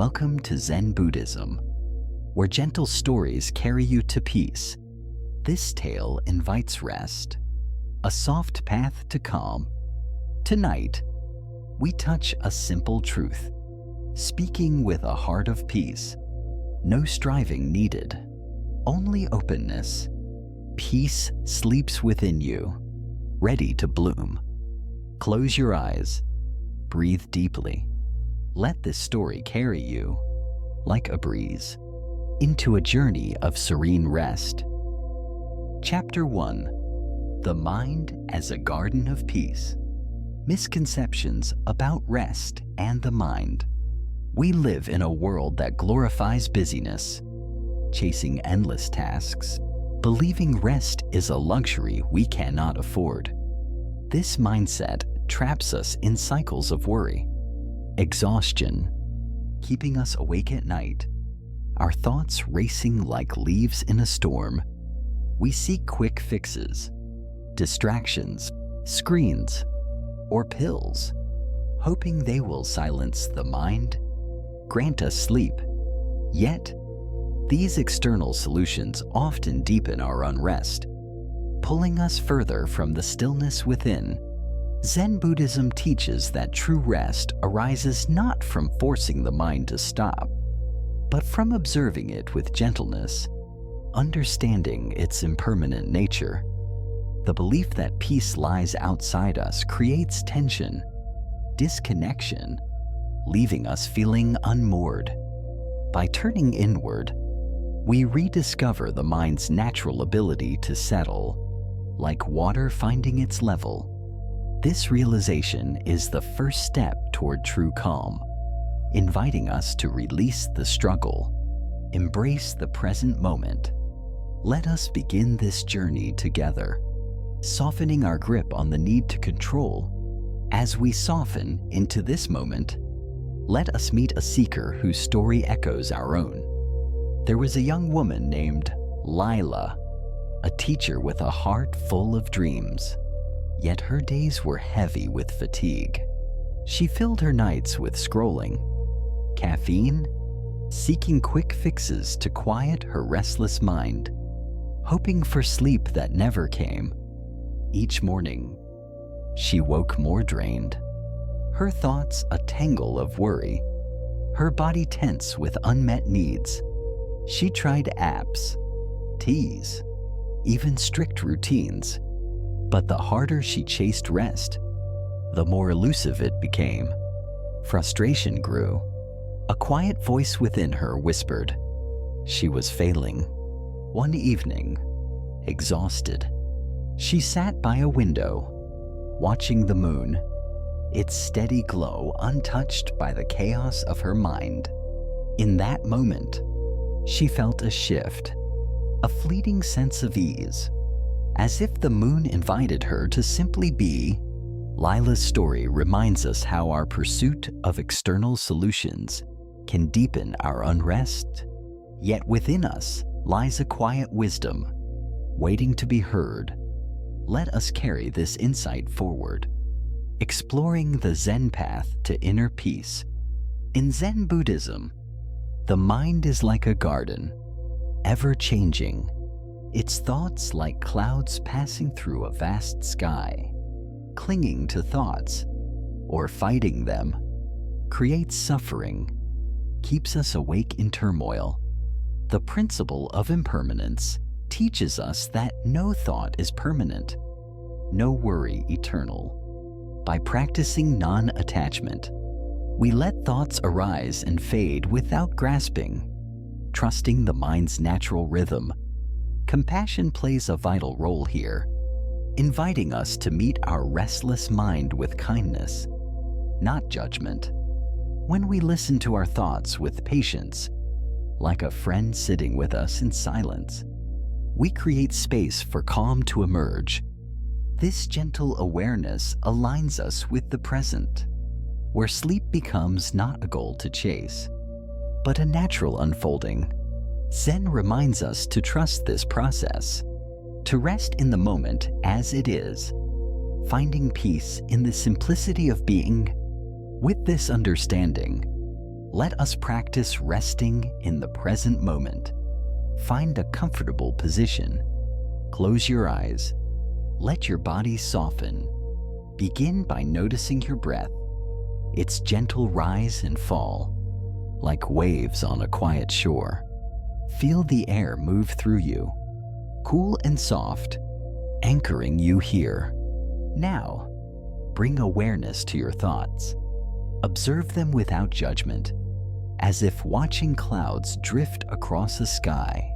Welcome to Zen Buddhism, where gentle stories carry you to peace. This tale invites rest, a soft path to calm. Tonight, we touch a simple truth, speaking with a heart of peace. No striving needed, only openness. Peace sleeps within you, ready to bloom. Close your eyes, breathe deeply. Let this story carry you, like a breeze, into a journey of serene rest. Chapter 1: The Mind as a Garden of Peace. Misconceptions about rest and the mind. We live in a world that glorifies busyness, chasing endless tasks, believing rest is a luxury we cannot afford. This mindset traps us in cycles of worry, exhaustion, keeping us awake at night, our thoughts racing like leaves in a storm. We seek quick fixes, distractions, screens, or pills, hoping they will silence the mind, grant us sleep. Yet, these external solutions often deepen our unrest, pulling us further from the stillness within. Zen Buddhism teaches that true rest arises not from forcing the mind to stop, but from observing it with gentleness, understanding its impermanent nature. The belief that peace lies outside us creates tension, disconnection, leaving us feeling unmoored. By turning inward, we rediscover the mind's natural ability to settle, like water finding its level. This realization is the first step toward true calm, inviting us to release the struggle, embrace the present moment. Let us begin this journey together, softening our grip on the need to control. As we soften into this moment, let us meet a seeker whose story echoes our own. There was a young woman named Lila, a teacher with a heart full of dreams. Yet her days were heavy with fatigue. She filled her nights with scrolling, caffeine, seeking quick fixes to quiet her restless mind, hoping for sleep that never came. Each morning, she woke more drained, her thoughts a tangle of worry, her body tense with unmet needs. She tried apps, teas, even strict routines. But the harder she chased rest, the more elusive it became. Frustration grew. A quiet voice within her whispered she was failing. One evening, exhausted, she sat by a window, watching the moon, its steady glow untouched by the chaos of her mind. In that moment, she felt a shift, a fleeting sense of ease, as if the moon invited her to simply be. Lila's story reminds us how our pursuit of external solutions can deepen our unrest. Yet within us lies a quiet wisdom, waiting to be heard. Let us carry this insight forward, exploring the Zen path to inner peace. In Zen Buddhism, the mind is like a garden, ever-changing, its thoughts like clouds passing through a vast sky. Clinging to thoughts, or fighting them, creates suffering, keeps us awake in turmoil. The principle of impermanence teaches us that no thought is permanent, no worry eternal. By practicing non-attachment, we let thoughts arise and fade without grasping, trusting the mind's natural rhythm. Compassion plays a vital role here, inviting us to meet our restless mind with kindness, not judgment. When we listen to our thoughts with patience, like a friend sitting with us in silence, we create space for calm to emerge. This gentle awareness aligns us with the present, where sleep becomes not a goal to chase, but a natural unfolding. Zen reminds us to trust this process, to rest in the moment as it is, finding peace in the simplicity of being. With this understanding, Let us practice resting in the present moment. Find a comfortable position. Close your eyes. Let your body soften. Begin by noticing your breath, its gentle rise and fall, like waves on a quiet shore. Feel the air move through you, cool and soft, anchoring you here. Now, bring awareness to your thoughts. Observe them without judgment, as if watching clouds drift across a sky.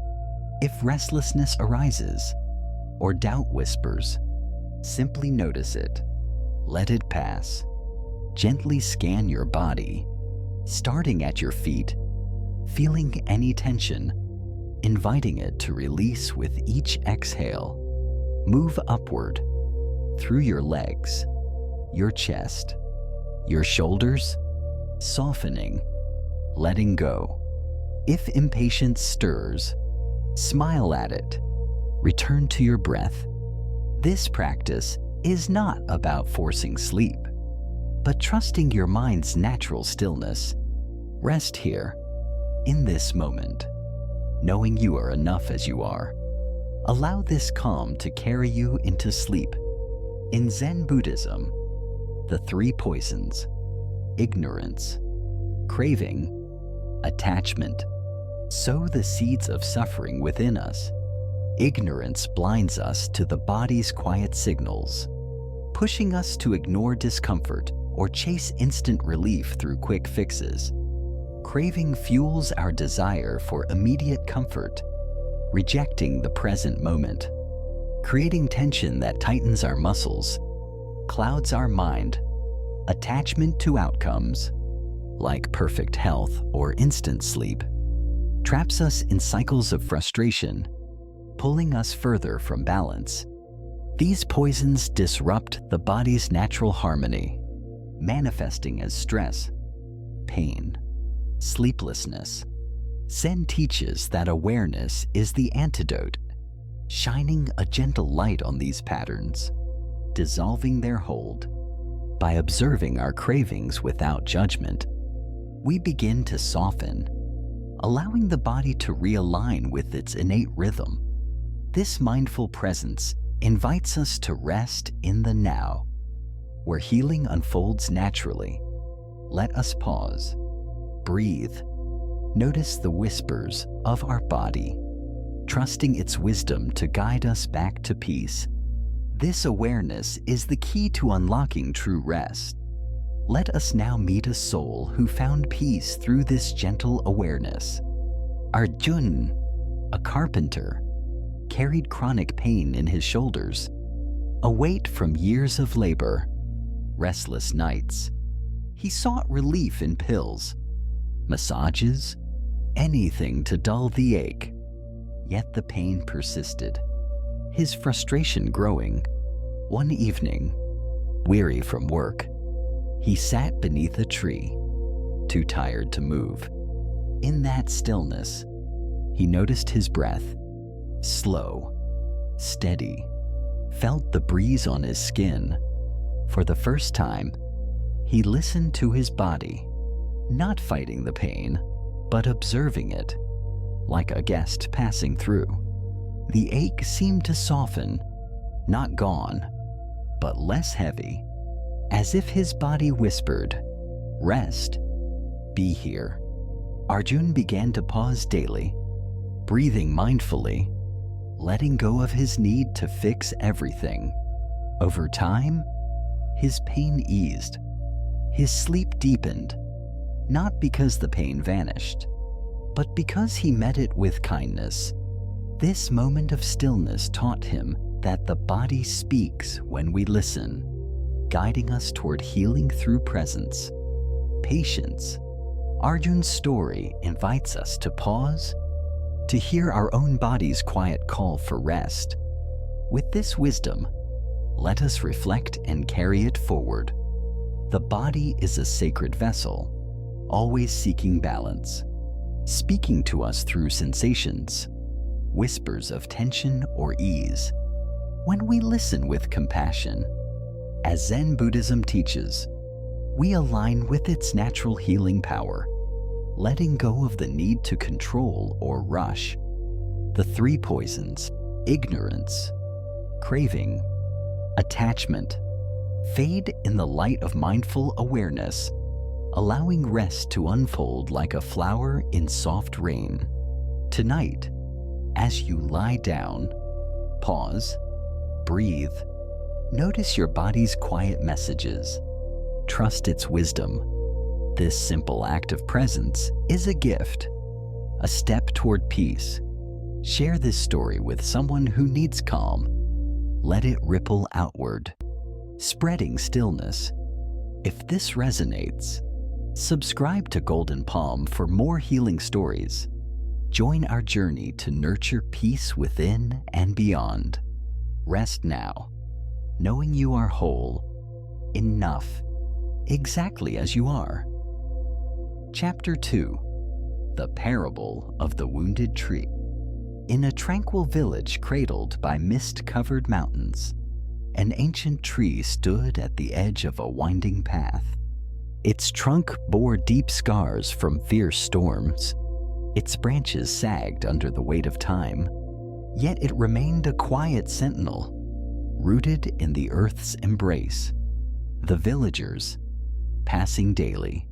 If restlessness arises or doubt whispers, simply notice it. Let it pass. Gently scan your body, starting at your feet, feeling any tension, inviting it to release with each exhale. Move upward through your legs, your chest, your shoulders, softening, letting go. If impatience stirs, smile at it. Return to your breath. This practice is not about forcing sleep, but trusting your mind's natural stillness. Rest here, in this moment, knowing you are enough as you are. Allow this calm to carry you into sleep. In Zen Buddhism, the three poisons, ignorance, craving, attachment, sow the seeds of suffering within us. Ignorance blinds us to the body's quiet signals, pushing us to ignore discomfort or chase instant relief through quick fixes. Craving fuels our desire for immediate comfort, rejecting the present moment, creating tension that tightens our muscles, clouds our mind. Attachment to outcomes, like perfect health or instant sleep, traps us in cycles of frustration, pulling us further from balance. These poisons disrupt the body's natural harmony, manifesting as stress, pain, sleeplessness. Zen teaches that awareness is the antidote, shining a gentle light on these patterns, dissolving their hold. By observing our cravings without judgment, we begin to soften, allowing the body to realign with its innate rhythm. This mindful presence invites us to rest in the now, where healing unfolds naturally. Let us pause, breathe, notice the whispers of our body, trusting its wisdom to guide us back to peace. This awareness is the key to unlocking true rest. Let us now meet a soul who found peace through this gentle awareness. Arjun, a carpenter, carried chronic pain in his shoulders, a weight from years of labor, restless nights. He sought relief in pills, massages, anything to dull the ache. Yet the pain persisted, his frustration growing. One evening, weary from work, he sat beneath a tree, too tired to move. In that stillness, he noticed his breath, slow, steady, felt the breeze on his skin. For the first time, he listened to his body, not fighting the pain, but observing it, like a guest passing through. The ache seemed to soften, not gone, but less heavy, as if his body whispered, "Rest, be here." Arjun began to pause daily, breathing mindfully, letting go of his need to fix everything. Over time, his pain eased, his sleep deepened, not because the pain vanished, but because he met it with kindness. This moment of stillness taught him that the body speaks when we listen, guiding us toward healing through presence, patience. Arjun's story invites us to pause, to hear our own body's quiet call for rest. With this wisdom, let us reflect and carry it forward. The body is a sacred vessel, always seeking balance, speaking to us through sensations, whispers of tension or ease. When we listen with compassion, as Zen Buddhism teaches, we align with its natural healing power. letting go of the need to control or rush. The three poisons, ignorance, craving, attachment, fade in the light of mindful awareness, allowing rest to unfold like a flower in soft rain. Tonight, as you lie down, pause, breathe, notice your body's quiet messages. Trust its wisdom. This simple act of presence is a gift, a step toward peace. Share this story with someone who needs calm. Let it ripple outward, spreading stillness. If this resonates, subscribe to Golden Palm for more healing stories. Join our journey to nurture peace within and beyond. Rest now, knowing you are whole, enough, exactly as you are. Chapter 2. The Parable of the Wounded Tree. In a tranquil village cradled by mist-covered mountains, an ancient tree stood at the edge of a winding path. Its trunk bore deep scars from fierce storms. Its branches sagged under the weight of time, yet it remained a quiet sentinel, rooted in the earth's embrace. The villagers, passing daily,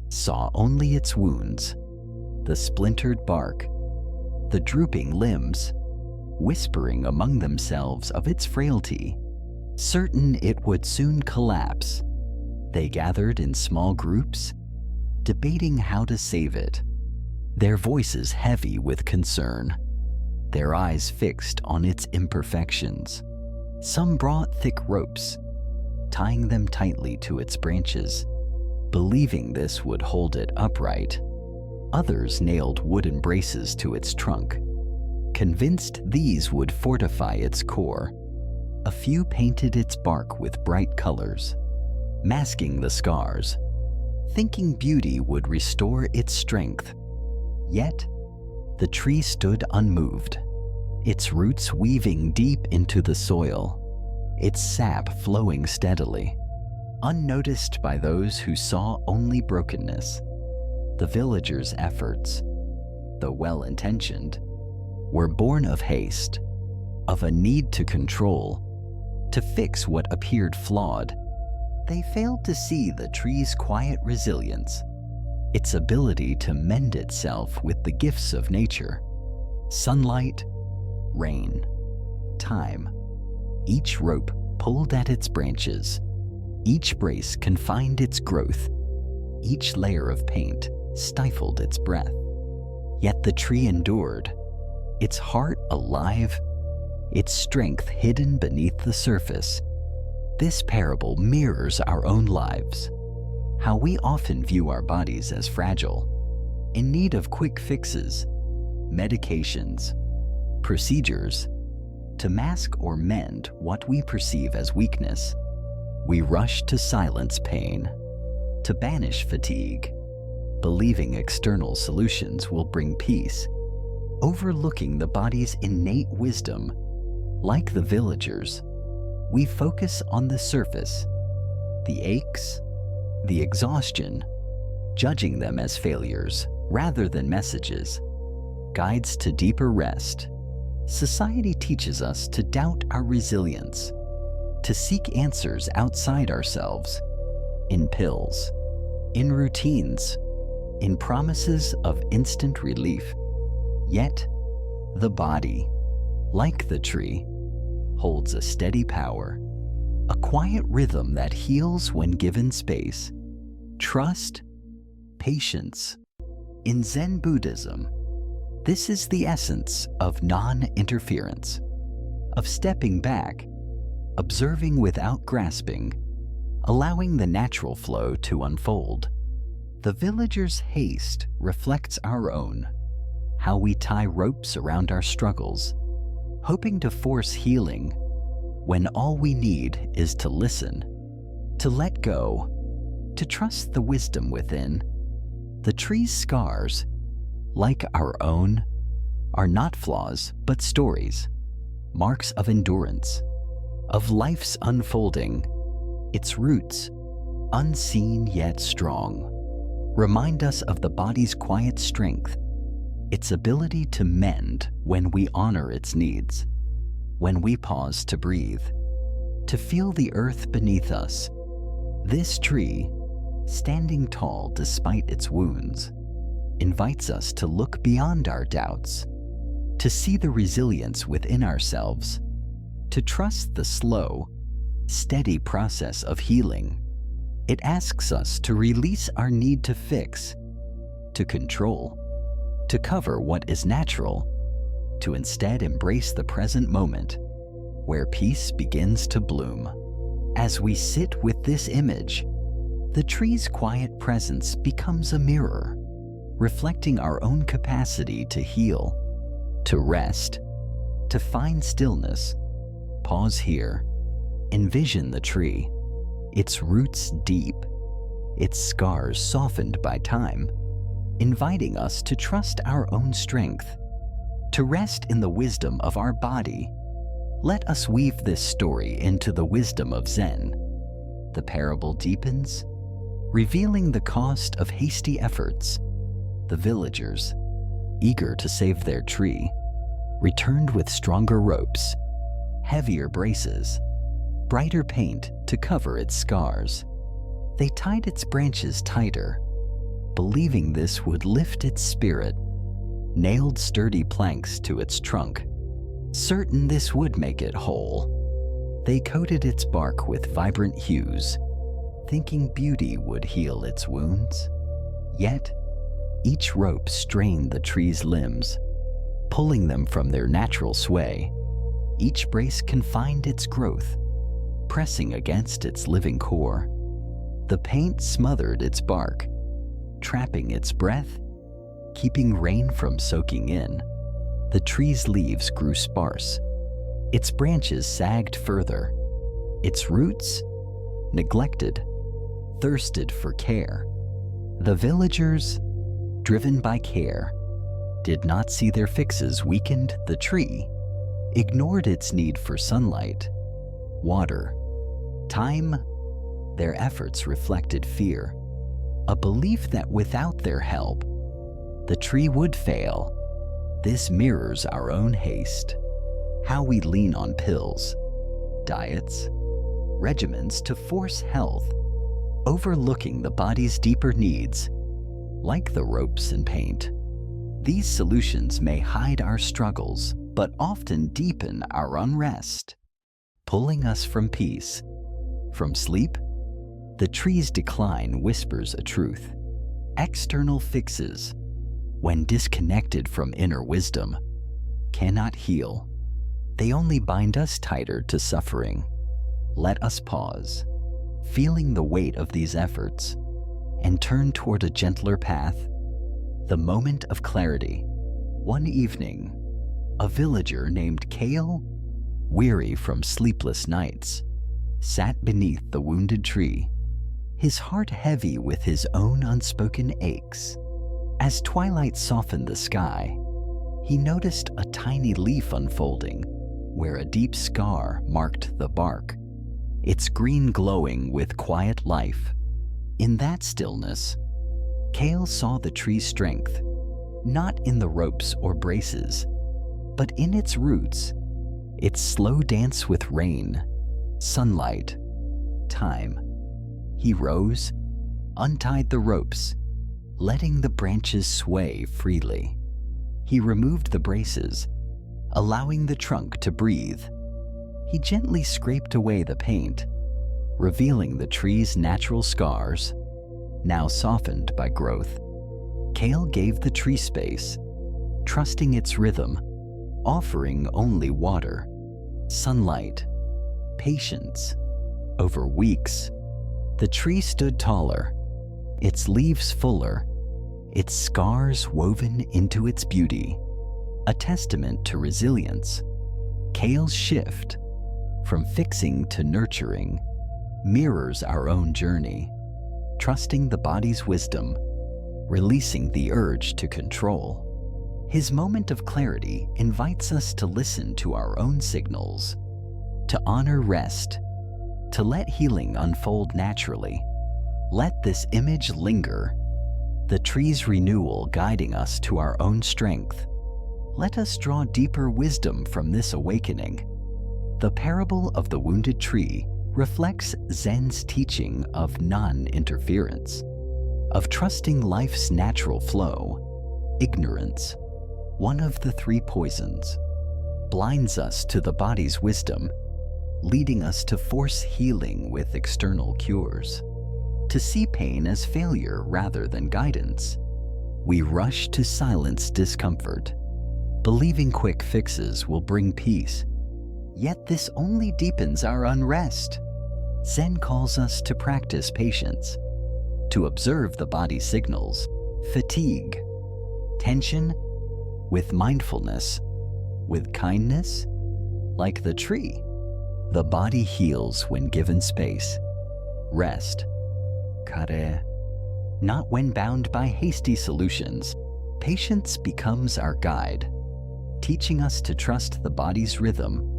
saw only its wounds, the splintered bark, the drooping limbs, whispering among themselves of its frailty, certain it would soon collapse. They gathered in small groups, debating how to save it, their voices heavy with concern, their eyes fixed on its imperfections. Some brought thick ropes, tying them tightly to its branches, believing this would hold it upright. Others nailed wooden braces to its trunk, convinced these would fortify its core. A few painted its bark with bright colors, masking the scars, thinking beauty would restore its strength. Yet, the tree stood unmoved, its roots weaving deep into the soil, its sap flowing steadily, unnoticed by those who saw only brokenness. The villagers' efforts, though well-intentioned, were born of haste, of a need to control, to fix what appeared flawed. They failed to see the tree's quiet resilience, its ability to mend itself with the gifts of nature: sunlight, rain, time. Each rope pulled at its branches, each brace confined its growth, each layer of paint stifled its breath. Yet the tree endured, its heart alive, its strength hidden beneath the surface. This parable mirrors our own lives, how we often view our bodies as fragile, in need of quick fixes, medications, procedures, to mask or mend what we perceive as weakness. We rush to silence pain, to banish fatigue, believing external solutions will bring peace, overlooking the body's innate wisdom. Like the villagers, we focus on the surface, the aches, the exhaustion, judging them as failures rather than messages, guides to deeper rest. Society teaches us to doubt our resilience, to seek answers outside ourselves, in pills, in routines, in promises of instant relief. Yet, the body, like the tree, holds a steady power, a quiet rhythm that heals when given space. Trust, patience. In Zen Buddhism, this is the essence of non-interference, of stepping back, observing without grasping, allowing the natural flow to unfold. The villager's haste reflects our own, how we tie ropes around our struggles, hoping to force healing when all we need is to listen, to let go, to trust the wisdom within. The tree's scars, like our own, are not flaws but stories, marks of endurance, of life's unfolding, its roots, unseen yet strong, remind us of the body's quiet strength, its ability to mend when we honor its needs, when we pause to breathe, to feel the earth beneath us. This tree, standing tall despite its wounds, invites us to look beyond our doubts, to see the resilience within ourselves, to trust the slow, steady process of healing. It asks us to release our need to fix, to control, to cover what is natural, to instead embrace the present moment, where peace begins to bloom. As we sit with this image, the tree's quiet presence becomes a mirror, reflecting our own capacity to heal, to rest, to find stillness. Pause here. Envision the tree, its roots deep, its scars softened by time, inviting us to trust our own strength, to rest in the wisdom of our body. Let us weave this story into the wisdom of Zen. The parable deepens, revealing the cost of hasty efforts. The villagers, eager to save their tree, returned with stronger ropes, heavier braces, brighter paint to cover its scars. They tied its branches tighter, believing this would lift its spirit, nailed sturdy planks to its trunk, certain this would make it whole. They coated its bark with vibrant hues, thinking beauty would heal its wounds. Yet, each rope strained the tree's limbs, pulling them from their natural sway. Each brace confined its growth, pressing against its living core. The paint smothered its bark, trapping its breath, keeping rain from soaking in. The tree's leaves grew sparse, its branches sagged further, its roots, neglected, thirsted for care. The villagers, driven by care, did not see their fixes weakened the tree, ignored its need for sunlight, water, time. Their efforts reflected fear, a belief that without their help, the tree would fail. This mirrors our own haste, how we lean on pills, diets, regimens to force health, overlooking the body's deeper needs. Like the ropes and paint, these solutions may hide our struggles, but often deepen our unrest, pulling us from peace, from sleep. The tree's decline whispers a truth. External fixes, when disconnected from inner wisdom, cannot heal. They only bind us tighter to suffering. Let us pause, feeling the weight of these efforts, and turn toward a gentler path. The moment of clarity. One evening, a villager named Kale, weary from sleepless nights, sat beneath the wounded tree, his heart heavy with his own unspoken aches. As twilight softened the sky, he noticed a tiny leaf unfolding where a deep scar marked the bark, its green glowing with quiet life. In that stillness, Kale saw the tree's strength, not in the ropes or braces, but in its roots, its slow dance with rain, sunlight, time. He rose, untied the ropes, letting the branches sway freely. He removed the braces, allowing the trunk to breathe. He gently scraped away the paint, revealing the tree's natural scars, now softened by growth. Kale gave the tree space, trusting its rhythm, offering only water, sunlight, patience. Over weeks, the tree stood taller, its leaves fuller, its scars woven into its beauty, a testament to resilience. Kale's shift, from fixing to nurturing, mirrors our own journey, trusting the body's wisdom, releasing the urge to control. His moment of clarity invites us to listen to our own signals, to honor rest, to let healing unfold naturally. Let this image linger, the tree's renewal guiding us to our own strength. Let us draw deeper wisdom from this awakening. The parable of the wounded tree reflects Zen's teaching of non-interference, of trusting life's natural flow. Ignorance, one of the three poisons, blinds us to the body's wisdom, leading us to force healing with external cures, to see pain as failure rather than guidance. We rush to silence discomfort, believing quick fixes will bring peace. Yet this only deepens our unrest. Zen calls us to practice patience, to observe the body's signals, fatigue, tension, with mindfulness, with kindness. Like the tree, the body heals when given space. Rest, kare, not when bound by hasty solutions. Patience becomes our guide, teaching us to trust the body's rhythm,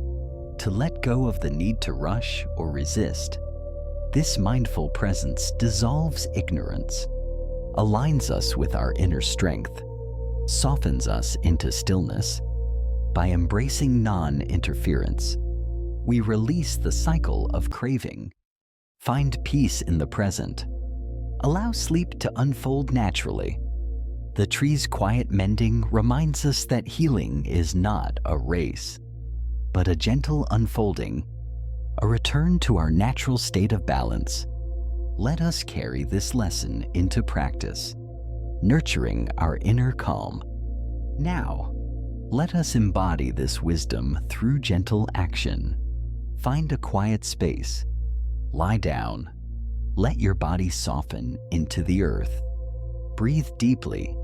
to let go of the need to rush or resist. This mindful presence dissolves ignorance, aligns us with our inner strength, softens us into stillness. By embracing non-interference, we release the cycle of craving, find peace in the present, allow sleep to unfold naturally. The tree's quiet mending reminds us that healing is not a race, but a gentle unfolding, a return to our natural state of balance. Let us carry this lesson into practice, nurturing our inner calm. Now, let us embody this wisdom through gentle action. Find a quiet space, lie down, let your body soften into the earth. Breathe deeply,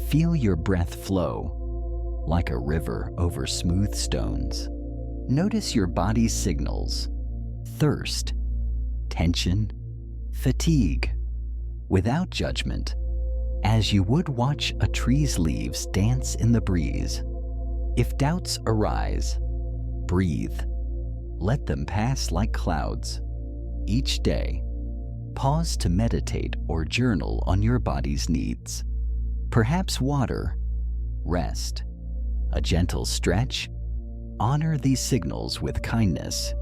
feel your breath flow like a river over smooth stones. Notice your body's signals: thirst, tension, fatigue, without judgment, as you would watch a tree's leaves dance in the breeze. If doubts arise, breathe. Let them pass like clouds. Each day, pause to meditate or journal on your body's needs. Perhaps water, rest, a gentle stretch. Honor these signals with kindness,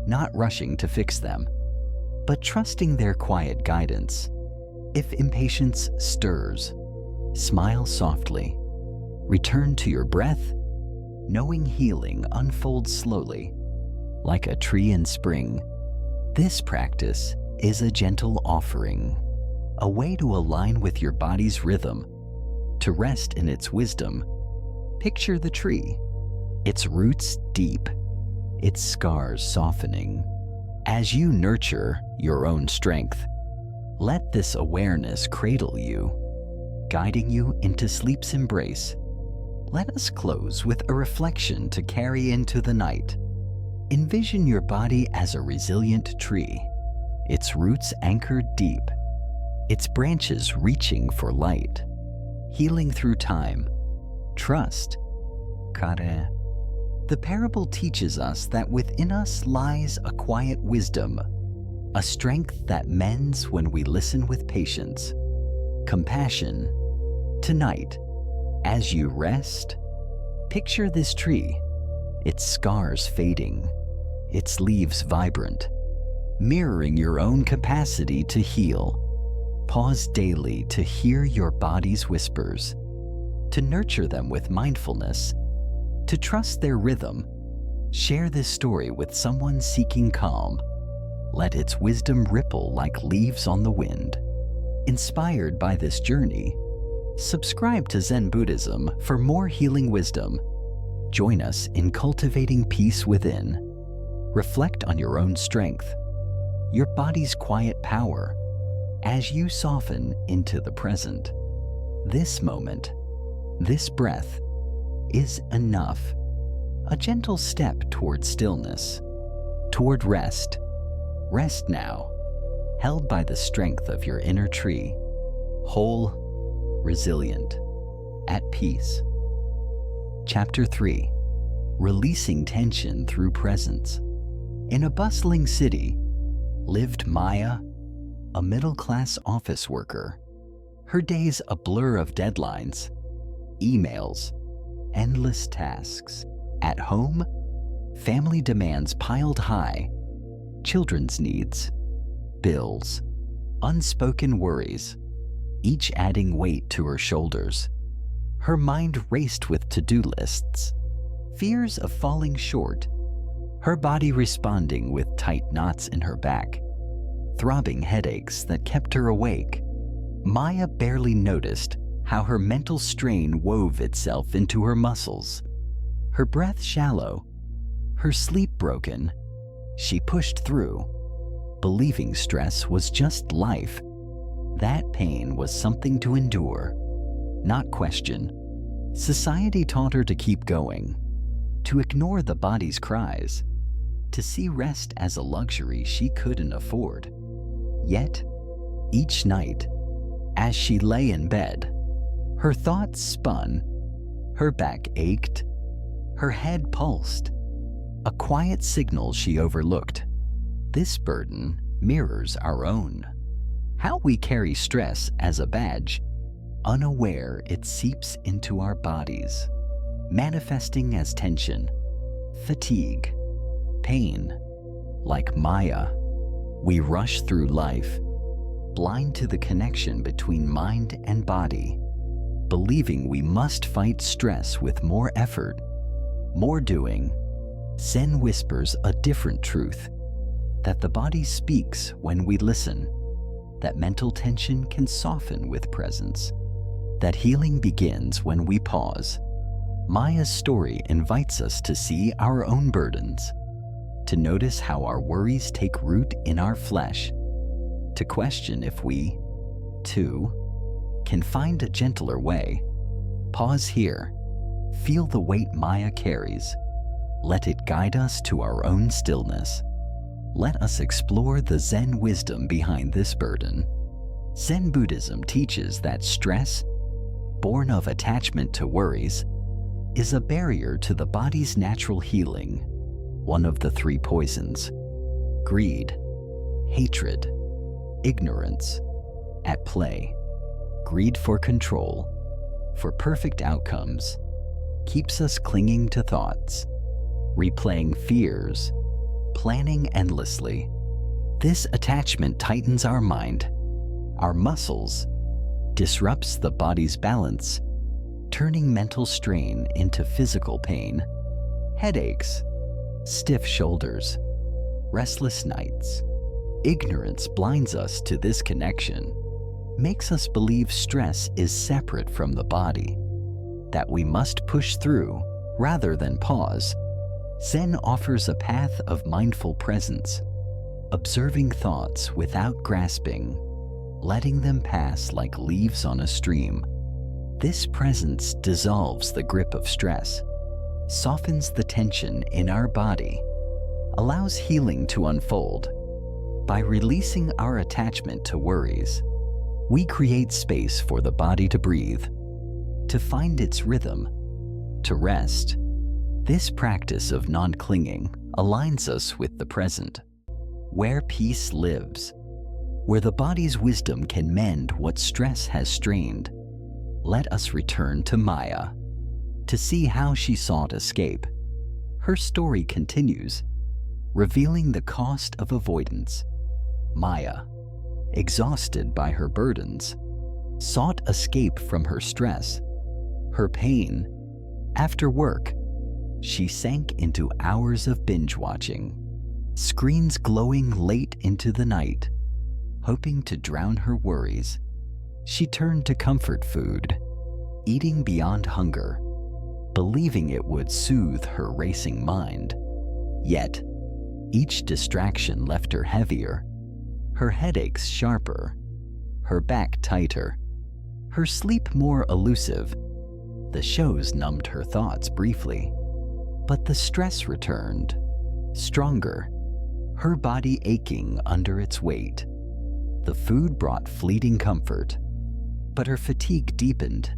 not rushing to fix them, but trusting their quiet guidance. If impatience stirs, smile softly. Return to your breath, knowing healing unfolds slowly, like a tree in spring. This practice is a gentle offering, a way to align with your body's rhythm, to rest in its wisdom. Picture the tree, its roots deep, its scars softening. As you nurture your own strength, let this awareness cradle you, guiding you into sleep's embrace. Let us close with a reflection to carry into the night. Envision your body as a resilient tree, its roots anchored deep, its branches reaching for light, healing through time. Trust, kare. The parable teaches us that within us lies a quiet wisdom, a strength that mends when we listen with patience, compassion. Tonight, as you rest, picture this tree, its scars fading, its leaves vibrant, mirroring your own capacity to heal. Pause daily to hear your body's whispers, to nurture them with mindfulness, to trust their rhythm. Share this story with someone seeking calm. Let its wisdom ripple like leaves on the wind. Inspired by this journey, subscribe to Zen Buddhism for more healing wisdom. Join us in cultivating peace within. Reflect on your own strength, your body's quiet power, as you soften into the present. This moment, this breath, is enough. A gentle step toward stillness, toward rest. Rest now, held by the strength of your inner tree, whole, resilient, at peace. Chapter 3. Releasing tension through presence. In a bustling city lived Maya, a middle-class office worker. Her days a blur of deadlines, emails, endless tasks. At home, family demands piled high, children's needs, bills, unspoken worries, each adding weight to her shoulders. Her mind raced with to-do lists, fears of falling short, her body responding with tight knots in her back, throbbing headaches that kept her awake. Maya barely noticed how her mental strain wove itself into her muscles. Her breath shallow, her sleep broken, she pushed through, believing stress was just life. That pain was something to endure, not question. Society taught her to keep going, to ignore the body's cries, to see rest as a luxury she couldn't afford. Yet, each night, as she lay in bed, her thoughts spun, her back ached, her head pulsed, a quiet signal she overlooked. This burden mirrors our own. How we carry stress as a badge, unaware it seeps into our bodies, manifesting as tension, fatigue, pain. Like Maya, we rush through life, blind to the connection between mind and body, believing we must fight stress with more effort, more doing. Zen whispers a different truth, that the body speaks when we listen, that mental tension can soften with presence, that healing begins when we pause. Maya's story invites us to see our own burdens, to notice how our worries take root in our flesh, to question if we, too, can find a gentler way. Pause here, feel the weight Maya carries. Let it guide us to our own stillness. Let us explore the Zen wisdom behind this burden. Zen Buddhism teaches that stress, born of attachment to worries, is a barrier to the body's natural healing. One of the three poisons, greed, hatred, ignorance, at play. Greed for control, for perfect outcomes, keeps us clinging to thoughts, replaying fears, planning endlessly. This attachment tightens our mind, our muscles, disrupts the body's balance, turning mental strain into physical pain, headaches, stiff shoulders, restless nights. Ignorance blinds us to this connection, makes us believe stress is separate from the body, that we must push through rather than pause. Zen offers a path of mindful presence, observing thoughts without grasping, letting them pass like leaves on a stream. This presence dissolves the grip of stress, softens the tension in our body, allows healing to unfold. By releasing our attachment to worries, we create space for the body to breathe, to find its rhythm, to rest. This practice of non-clinging aligns us with the present, where peace lives, where the body's wisdom can mend what stress has strained. Let us return to Maya, to see how she sought escape. Her story continues, revealing the cost of avoidance. Maya, exhausted by her burdens, sought escape from her stress, her pain. After work, she sank into hours of binge watching, screens glowing late into the night. Hoping to drown her worries, she turned to comfort food, eating beyond hunger, believing it would soothe her racing mind. Yet, each distraction left her heavier, her headaches sharper, her back tighter, her sleep more elusive. The shows numbed her thoughts briefly, but the stress returned, stronger, her body aching under its weight. The food brought fleeting comfort, but her fatigue deepened,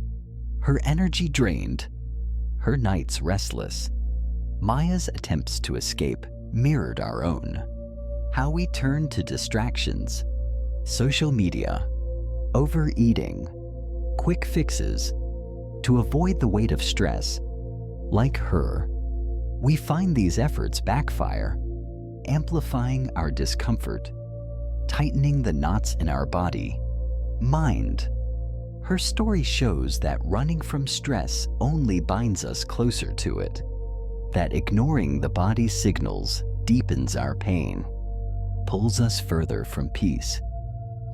her energy drained, her nights restless. Maya's attempts to escape mirrored our own. How we turned to distractions, social media, overeating, quick fixes to avoid the weight of stress. Like her, we find these efforts backfire, amplifying our discomfort, tightening the knots in our body, mind. Her story shows that running from stress only binds us closer to it, that ignoring the body's signals deepens our pain, pulls us further from peace.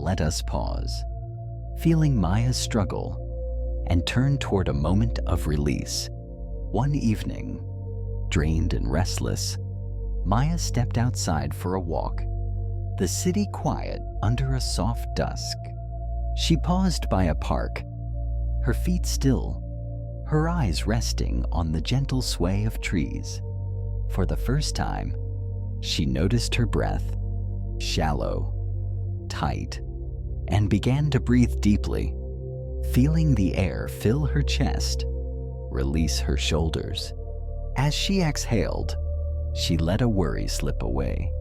Let us pause, feeling Maya's struggle, and turn toward a moment of release. One evening, drained and restless, Maya stepped outside for a walk, the city quiet under a soft dusk. She paused by a park, her feet still, her eyes resting on the gentle sway of trees. For the first time, she noticed her breath, shallow, tight, and began to breathe deeply, feeling the air fill her chest, release her shoulders. As she exhaled, she let a worry slip away,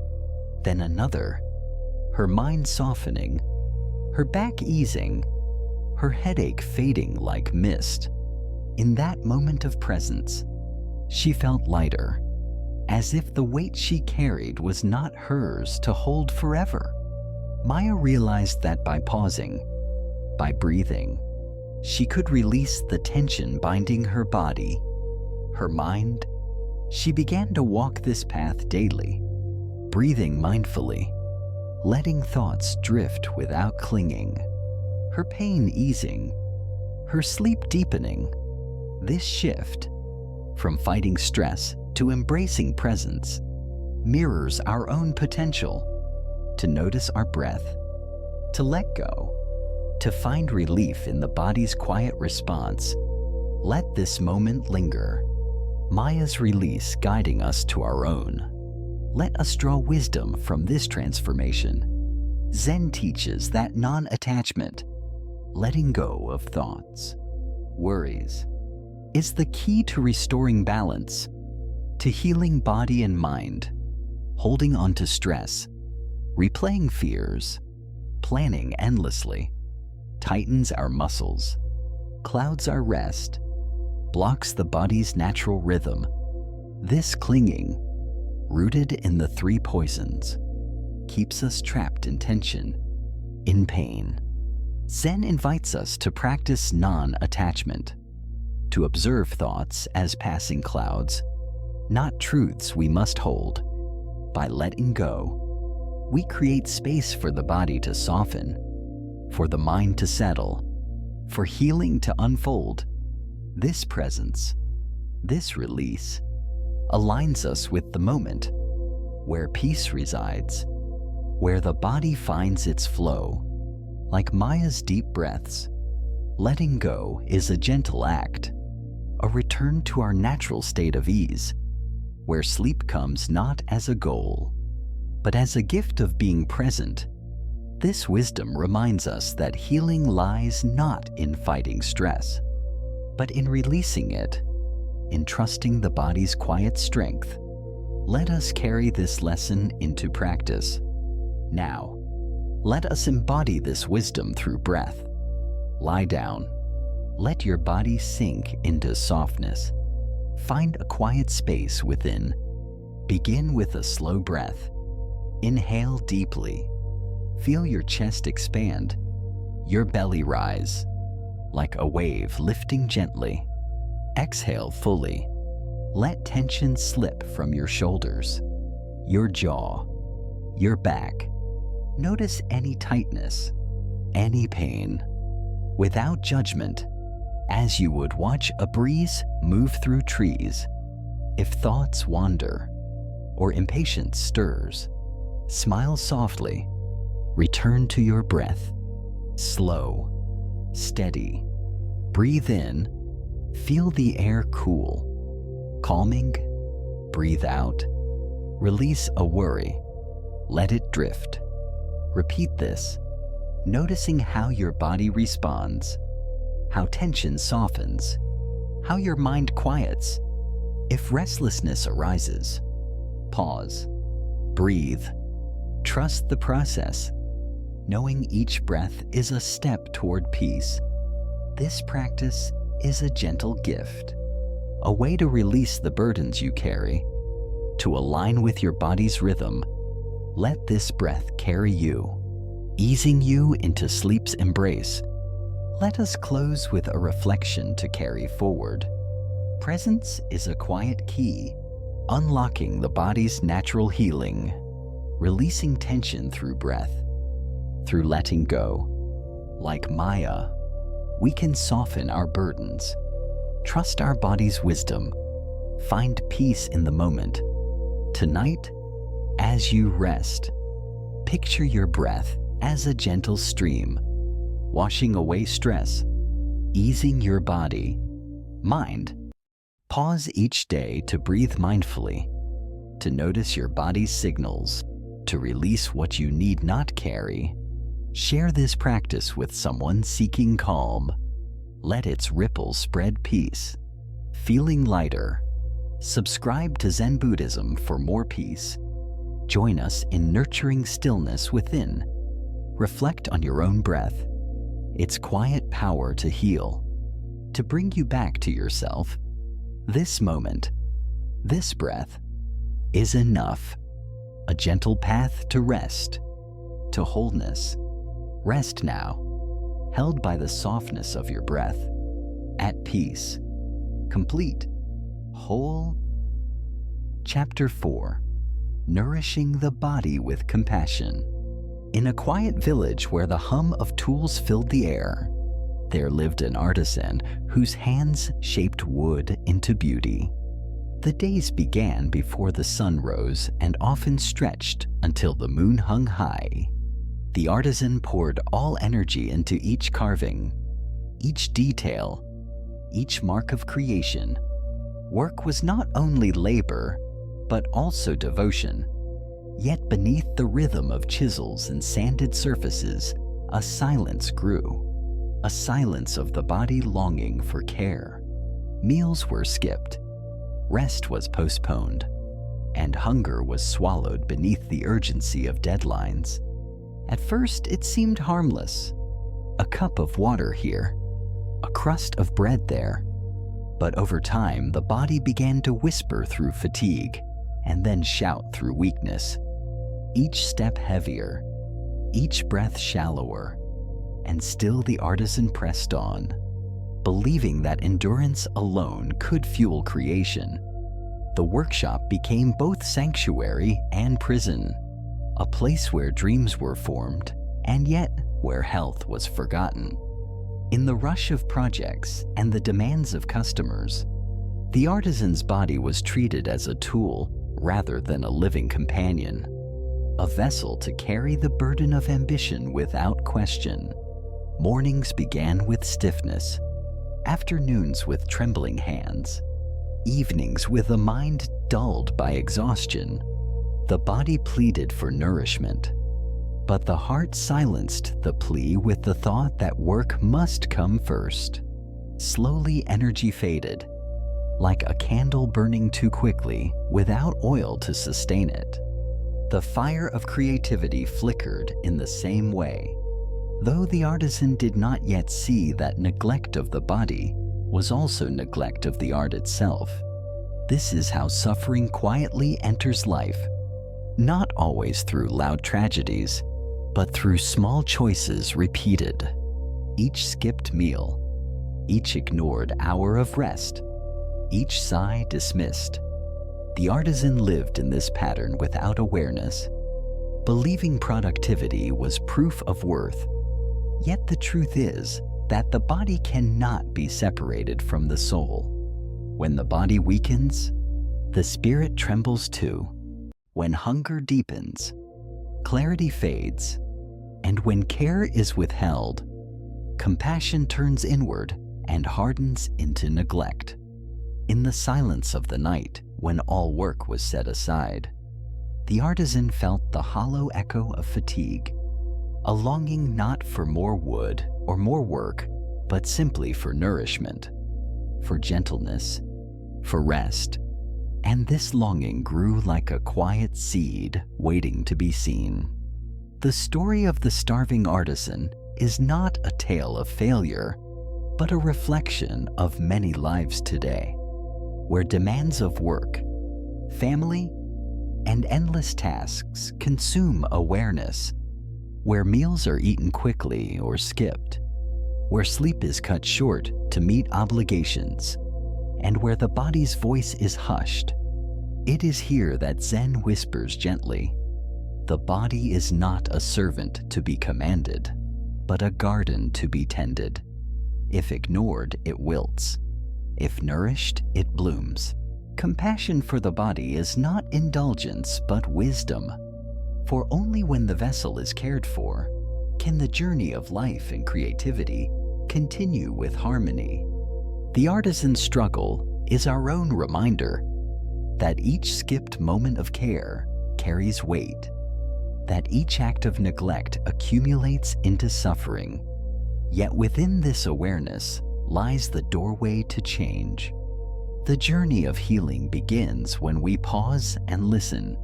then another, her mind softening, her back easing, her headache fading like mist. In that moment of presence, she felt lighter, as if the weight she carried was not hers to hold forever. Maya realized that by pausing, by breathing, she could release the tension binding her body, her mind. She began to walk this path daily, breathing mindfully, letting thoughts drift without clinging, her pain easing, her sleep deepening. This shift, from fighting stress to embracing presence, mirrors our own potential to notice our breath, to let go, to find relief in the body's quiet response. Let this moment linger, Maya's release guiding us to our own. Let us draw wisdom from this transformation. Zen teaches that non-attachment, letting go of thoughts, worries, is the key to restoring balance, to healing body and mind. Holding on to stress, replaying fears, planning endlessly, tightens our muscles, clouds our rest, blocks the body's natural rhythm. This clinging, rooted in the three poisons, keeps us trapped in tension, in pain. Zen invites us to practice non-attachment, to observe thoughts as passing clouds, not truths we must hold. By letting go, we create space for the body to soften, for the mind to settle, for healing to unfold. This presence, this release, aligns us with the moment, where peace resides, where the body finds its flow. Like Maya's deep breaths, letting go is a gentle act, a return to our natural state of ease, where sleep comes not as a goal, but as a gift of being present. This wisdom reminds us that healing lies not in fighting stress, but in releasing it, in trusting the body's quiet strength. Let us carry this lesson into practice. Now, let us embody this wisdom through breath. Lie down. Let your body sink into softness. Find a quiet space within. Begin with a slow breath. Inhale deeply. Feel your chest expand, your belly rise, like a wave lifting gently. Exhale fully. Let tension slip from your shoulders, your jaw, your back. Notice any tightness, any pain, without judgment, as you would watch a breeze move through trees. If thoughts wander or impatience stirs, smile softly. Return to your breath. Slow, steady. Breathe in. Feel the air cool, calming. Breathe out. Release a worry. Let it drift. Repeat this, noticing how your body responds, how tension softens, how your mind quiets. If restlessness arises, pause, breathe, trust the process, knowing each breath is a step toward peace. This practice is a gentle gift, a way to release the burdens you carry, to align with your body's rhythm. Let this breath carry you, easing you into sleep's embrace. Let us close with a reflection to carry forward. Presence is a quiet key, unlocking the body's natural healing, releasing tension through breath, through letting go. Like Maya, we can soften our burdens, trust our body's wisdom, find peace in the moment. Tonight, as you rest, picture your breath as a gentle stream, washing away stress, easing your body, mind. Pause each day to breathe mindfully, to notice your body's signals, to release what you need not carry. Share this practice with someone seeking calm. Let its ripples spread peace. Feeling lighter? Subscribe to Zen Buddhism for more peace. Join us in nurturing stillness within. Reflect on your own breath, its quiet power to heal, to bring you back to yourself. This moment, this breath, is enough. A gentle path to rest, to wholeness. Rest now, held by the softness of your breath, at peace, complete, whole. Chapter 4. Nourishing the body with compassion. In a quiet village where the hum of tools filled the air, there lived an artisan whose hands shaped wood into beauty. The days began before the sun rose and often stretched until the moon hung high. The artisan poured all energy into each carving, each detail, each mark of creation. Work was not only labor, but also devotion. Yet beneath the rhythm of chisels and sanded surfaces, a silence grew, a silence of the body longing for care. Meals were skipped, rest was postponed, and hunger was swallowed beneath the urgency of deadlines. At first, it seemed harmless. A cup of water here, a crust of bread there. But over time, the body began to whisper through fatigue and then shout through weakness. Each step heavier, each breath shallower, and still the artisan pressed on, believing that endurance alone could fuel creation. The workshop became both sanctuary and prison, a place where dreams were formed, and yet where health was forgotten. In the rush of projects and the demands of customers, the artisan's body was treated as a tool rather than a living companion, a vessel to carry the burden of ambition without question. Mornings began with stiffness, afternoons with trembling hands, evenings with a mind dulled by exhaustion. The body pleaded for nourishment, but the heart silenced the plea with the thought that work must come first. Slowly, energy faded, like a candle burning too quickly without oil to sustain it. The fire of creativity flickered in the same way, though the artisan did not yet see that neglect of the body was also neglect of the art itself. This is how suffering quietly enters life, not always through loud tragedies, but through small choices repeated. Each skipped meal, each ignored hour of rest, each sigh dismissed. The artisan lived in this pattern without awareness, believing productivity was proof of worth. Yet the truth is that the body cannot be separated from the soul. When the body weakens, the spirit trembles too. When hunger deepens, clarity fades, and when care is withheld, compassion turns inward and hardens into neglect. In the silence of the night, when all work was set aside, the artisan felt the hollow echo of fatigue, a longing not for more wood or more work, but simply for nourishment, for gentleness, for rest. And this longing grew like a quiet seed waiting to be seen. The story of the starving artisan is not a tale of failure, but a reflection of many lives today, where demands of work, family, and endless tasks consume awareness, where meals are eaten quickly or skipped, where sleep is cut short to meet obligations, and where the body's voice is hushed. It is here that Zen whispers gently, "The body is not a servant to be commanded, but a garden to be tended. If ignored, it wilts. If nourished, it blooms." Compassion for the body is not indulgence, but wisdom. For only when the vessel is cared for can the journey of life and creativity continue with harmony. The artisan's struggle is our own reminder that each skipped moment of care carries weight, that each act of neglect accumulates into suffering. Yet within this awareness lies the doorway to change. The journey of healing begins when we pause and listen,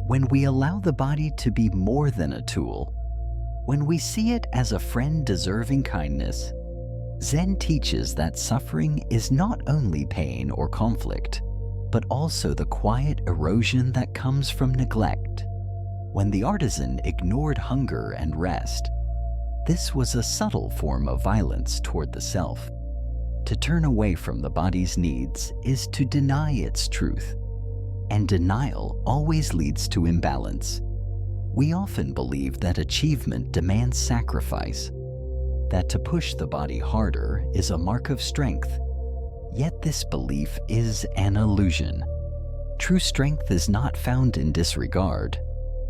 when we allow the body to be more than a tool, when we see it as a friend deserving kindness. Zen teaches that suffering is not only pain or conflict, but also the quiet erosion that comes from neglect. When the artisan ignored hunger and rest, this was a subtle form of violence toward the self. To turn away from the body's needs is to deny its truth, and denial always leads to imbalance. We often believe that achievement demands sacrifice, that to push the body harder is a mark of strength. Yet this belief is an illusion. True strength is not found in disregard,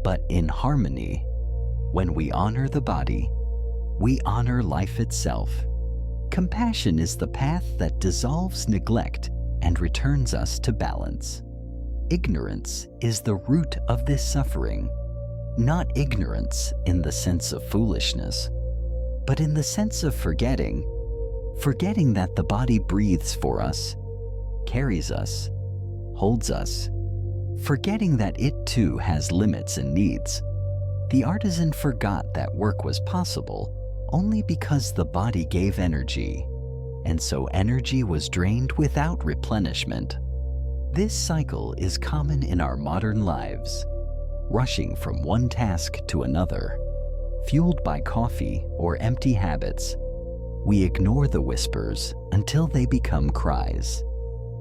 but in harmony. When we honor the body, we honor life itself. Compassion is the path that dissolves neglect and returns us to balance. Ignorance is the root of this suffering, not ignorance in the sense of foolishness, but in the sense of forgetting that the body breathes for us, carries us, holds us, forgetting that it too has limits and needs. The artisan forgot that work was possible only because the body gave energy, and so energy was drained without replenishment. This cycle is common in our modern lives, rushing from one task to another, fueled by coffee or empty habits. We ignore the whispers until they become cries.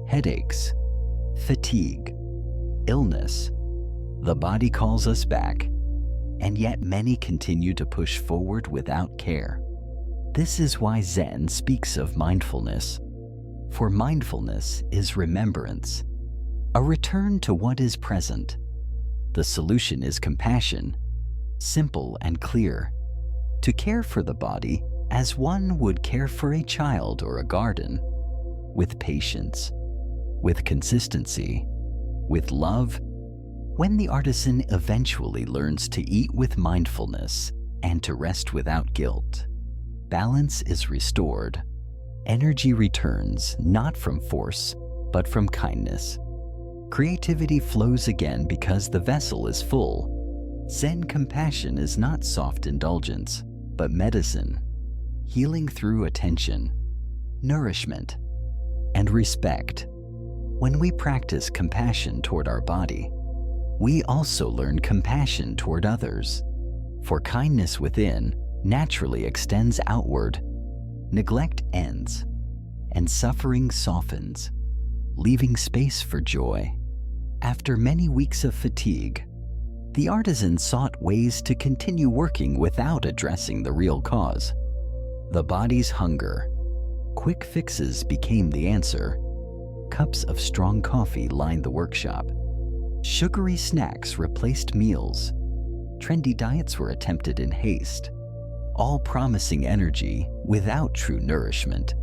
Headaches, fatigue, illness. The body calls us back, and yet many continue to push forward without care. This is why Zen speaks of mindfulness. For mindfulness is remembrance, a return to what is present. The solution is compassion, simple and clear. To care for the body as one would care for a child or a garden, with patience, with consistency, with love. When the artisan eventually learns to eat with mindfulness and to rest without guilt, balance is restored. Energy returns not from force, but from kindness. Creativity flows again because the vessel is full. Zen compassion is not soft indulgence, but medicine, healing through attention, nourishment, and respect. When we practice compassion toward our body, we also learn compassion toward others. For kindness within naturally extends outward. Neglect ends, and suffering softens, leaving space for joy. After many weeks of fatigue, the artisan sought ways to continue working without addressing the real cause. The body's hunger. Quick fixes became the answer. Cups of strong coffee lined the workshop. Sugary snacks replaced meals. Trendy diets were attempted in haste, all promising energy without true nourishment.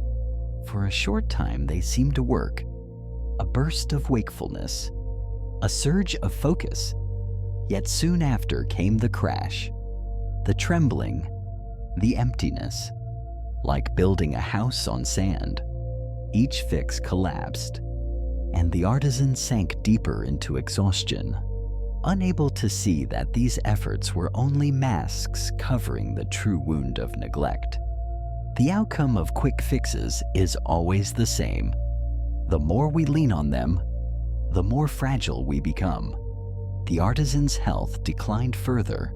For a short time they seemed to work. A burst of wakefulness, a surge of focus. Yet soon after came the crash, the trembling, the emptiness. Like building a house on sand, each fix collapsed, and the artisan sank deeper into exhaustion, unable to see that these efforts were only masks covering the true wound of neglect. The outcome of quick fixes is always the same. The more we lean on them, the more fragile we become. The artisan's health declined further.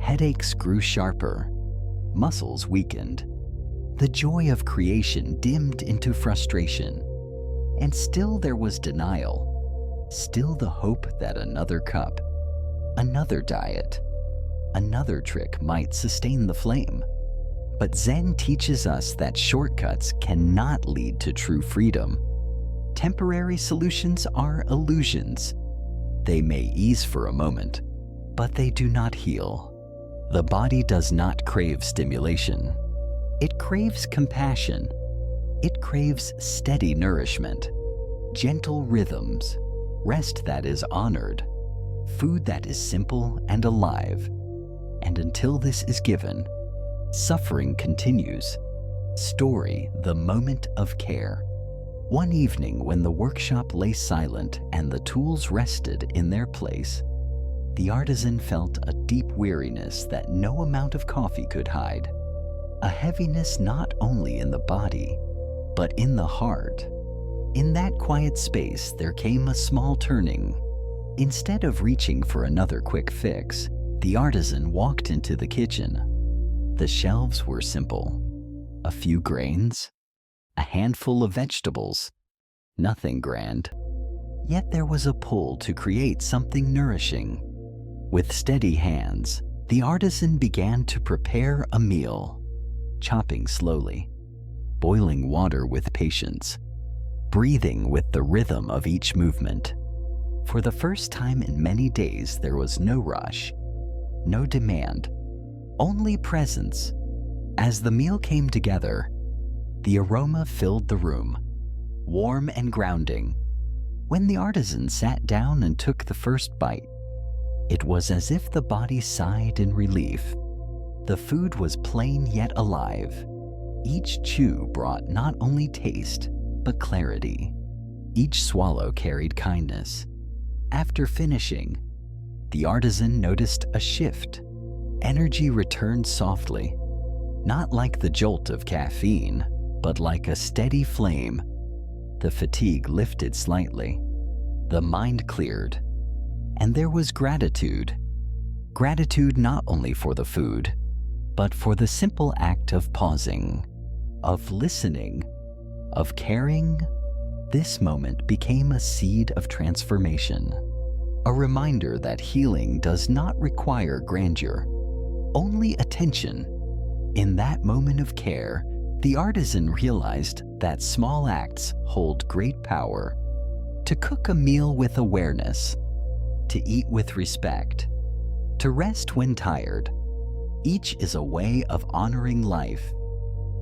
Headaches grew sharper. Muscles weakened. The joy of creation dimmed into frustration. And still there was denial. Still the hope that another cup, another diet, another trick might sustain the flame. But Zen teaches us that shortcuts cannot lead to true freedom. Temporary solutions are illusions. They may ease for a moment, but they do not heal. The body does not crave stimulation. It craves compassion. It craves steady nourishment, gentle rhythms, rest that is honored, food that is simple and alive. And until this is given, suffering continues. Story, the moment of care. One evening when the workshop lay silent and the tools rested in their place, the artisan felt a deep weariness that no amount of coffee could hide. A heaviness not only in the body, but in the heart. In that quiet space there came a small turning. Instead of reaching for another quick fix, the artisan walked into the kitchen. The shelves were simple. A few grains, a handful of vegetables, nothing grand. Yet there was a pull to create something nourishing. With steady hands, the artisan began to prepare a meal, chopping slowly, boiling water with patience, breathing with the rhythm of each movement. For the first time in many days, there was no rush, no demand, only presence. As the meal came together, the aroma filled the room, warm and grounding. When the artisan sat down and took the first bite, it was as if the body sighed in relief. The food was plain yet alive. Each chew brought not only taste, but clarity. Each swallow carried kindness. After finishing, the artisan noticed a shift. Energy returned softly, not like the jolt of caffeine, but like a steady flame. The fatigue lifted slightly. The mind cleared. And there was gratitude. Gratitude not only for the food, but for the simple act of pausing, of listening, of caring. This moment became a seed of transformation, a reminder that healing does not require grandeur, only attention. In that moment of care, the artisan realized that small acts hold great power. To cook a meal with awareness, to eat with respect, to rest when tired, each is a way of honoring life.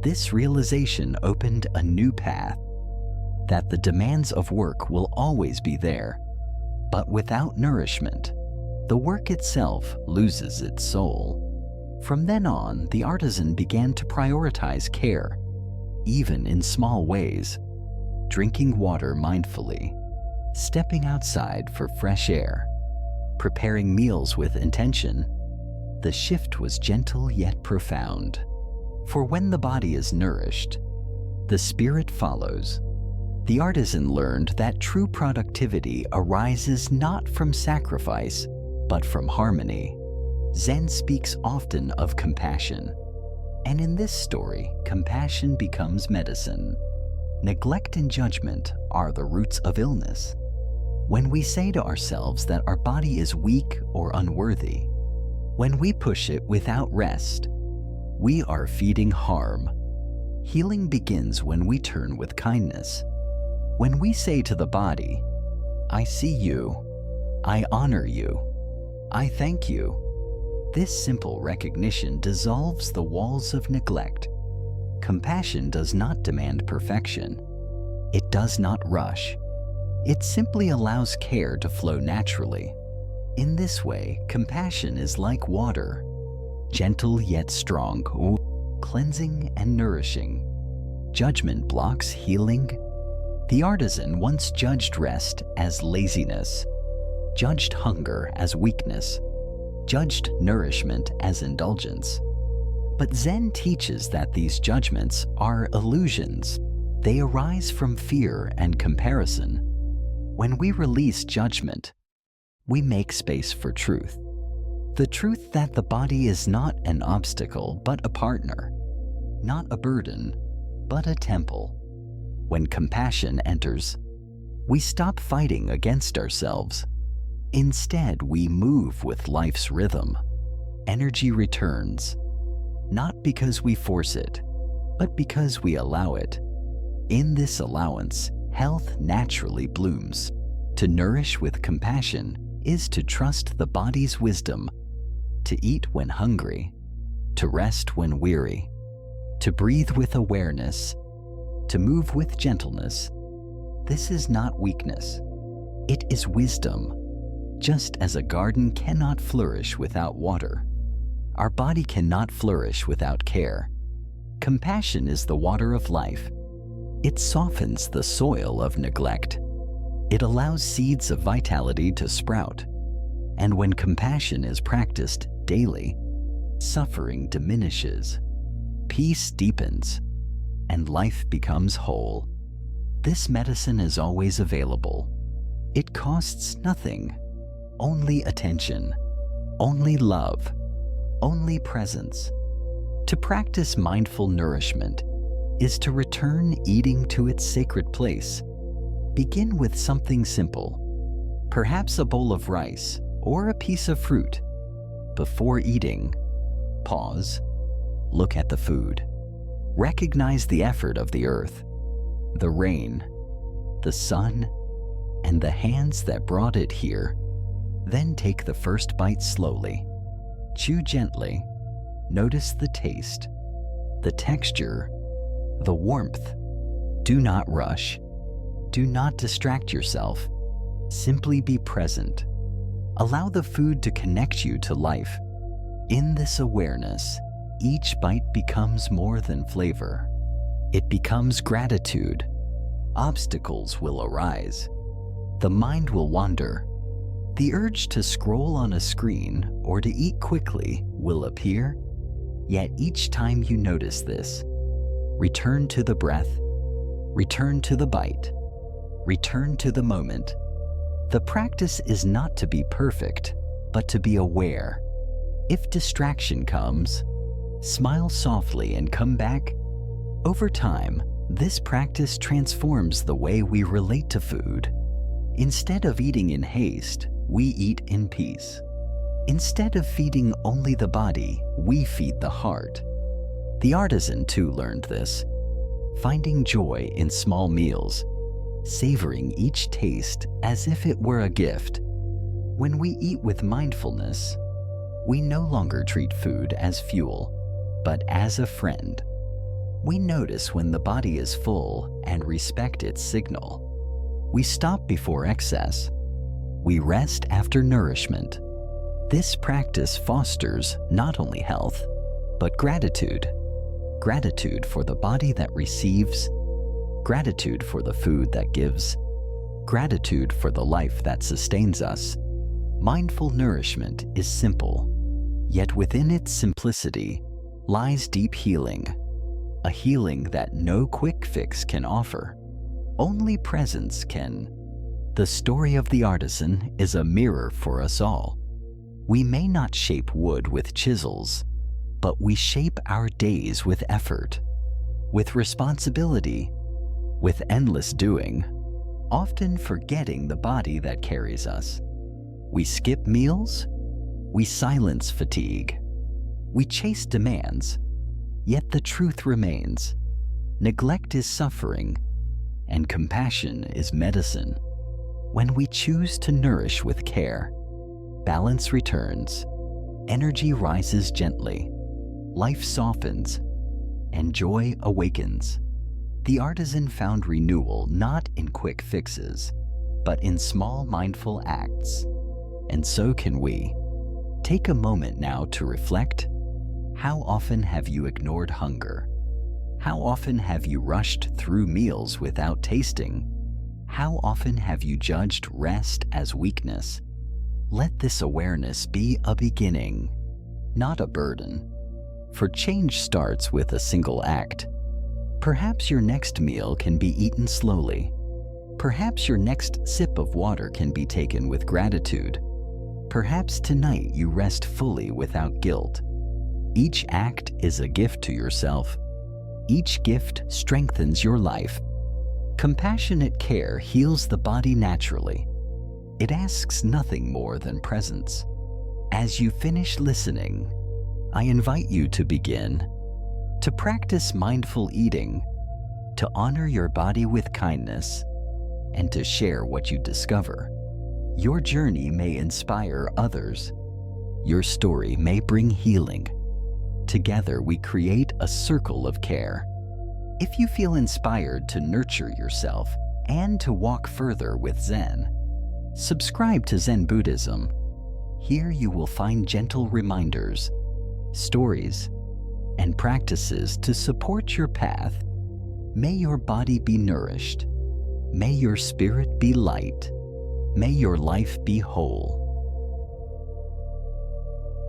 This realization opened a new path, that the demands of work will always be there, but without nourishment, the work itself loses its soul. From then on, the artisan began to prioritize care, even in small ways, drinking water mindfully, stepping outside for fresh air, preparing meals with intention. The shift was gentle yet profound. For when the body is nourished, the spirit follows. The artisan learned that true productivity arises not from sacrifice, but from harmony. Zen speaks often of compassion. And in this story, compassion becomes medicine. Neglect and judgment are the roots of illness. When we say to ourselves that our body is weak or unworthy, when we push it without rest, we are feeding harm. Healing begins when we turn with kindness. When we say to the body, I see you, I honor you, I thank you, this simple recognition dissolves the walls of neglect. Compassion does not demand perfection. It does not rush. It simply allows care to flow naturally. In this way, compassion is like water, gentle yet strong, cleansing and nourishing. Judgment blocks healing. The artisan once judged rest as laziness, judged hunger as weakness, judged nourishment as indulgence. But Zen teaches that these judgments are illusions. They arise from fear and comparison. When we release judgment, we make space for truth. The truth that the body is not an obstacle, but a partner. Not a burden, but a temple. When compassion enters, we stop fighting against ourselves. Instead, we move with life's rhythm. Energy returns, not because we force it, but because we allow it. In this allowance, health naturally blooms. To nourish with compassion is to trust the body's wisdom, to eat when hungry, to rest when weary, to breathe with awareness, to move with gentleness. This is not weakness. It is wisdom. Just as a garden cannot flourish without water, our body cannot flourish without care. Compassion is the water of life. It softens the soil of neglect. It allows seeds of vitality to sprout. And when compassion is practiced daily, suffering diminishes, peace deepens, and life becomes whole. This medicine is always available. It costs nothing, only attention, only love, only presence. To practice mindful nourishment is to return eating to its sacred place. Begin with something simple, perhaps a bowl of rice or a piece of fruit. Before eating, pause, look at the food. Recognize the effort of the earth, the rain, the sun, and the hands that brought it here. Then take the first bite slowly. Chew gently. Notice the taste, the texture, the warmth. Do not rush. Do not distract yourself. Simply be present. Allow the food to connect you to life. In this awareness, each bite becomes more than flavor. It becomes gratitude. Obstacles will arise. The mind will wander. The urge to scroll on a screen or to eat quickly will appear. Yet each time you notice this, return to the breath, return to the bite, return to the moment. The practice is not to be perfect, but to be aware. If distraction comes, smile softly and come back. Over time, this practice transforms the way we relate to food. Instead of eating in haste, we eat in peace. Instead of feeding only the body, we feed the heart. The artisan too learned this, finding joy in small meals, savoring each taste as if it were a gift. When we eat with mindfulness, we no longer treat food as fuel, but as a friend. We notice when the body is full and respect its signal. We stop before excess. We rest after nourishment. This practice fosters not only health, but gratitude. Gratitude for the body that receives, gratitude for the food that gives, gratitude for the life that sustains us. Mindful nourishment is simple, yet within its simplicity lies deep healing, a healing that no quick fix can offer. Only presence can. The story of the artisan is a mirror for us all. We may not shape wood with chisels, but we shape our days with effort, with responsibility, with endless doing, often forgetting the body that carries us. We skip meals, we silence fatigue, we chase demands, yet the truth remains. Neglect is suffering, and compassion is medicine. When we choose to nourish with care, balance returns, energy rises gently, life softens, and joy awakens. The artisan found renewal not in quick fixes, but in small mindful acts. And so can we. Take a moment now to reflect. How often have you ignored hunger? How often have you rushed through meals without tasting? How often have you judged rest as weakness? Let this awareness be a beginning, not a burden. for change starts with a single act. Perhaps your next meal can be eaten slowly. Perhaps your next sip of water can be taken with gratitude. Perhaps tonight you rest fully without guilt. Each act is a gift to yourself. Each gift strengthens your life. Compassionate care heals the body naturally. It asks nothing more than presence. As you finish listening, I invite you to begin to practice mindful eating, to honor your body with kindness, and to share what you discover. Your journey may inspire others. Your story may bring healing. Together we create a circle of care. If you feel inspired to nurture yourself and to walk further with Zen, subscribe to Zen Buddhism. Here you will find gentle reminders, stories, and practices to support your path. May your body be nourished. May your spirit be light. May your life be whole.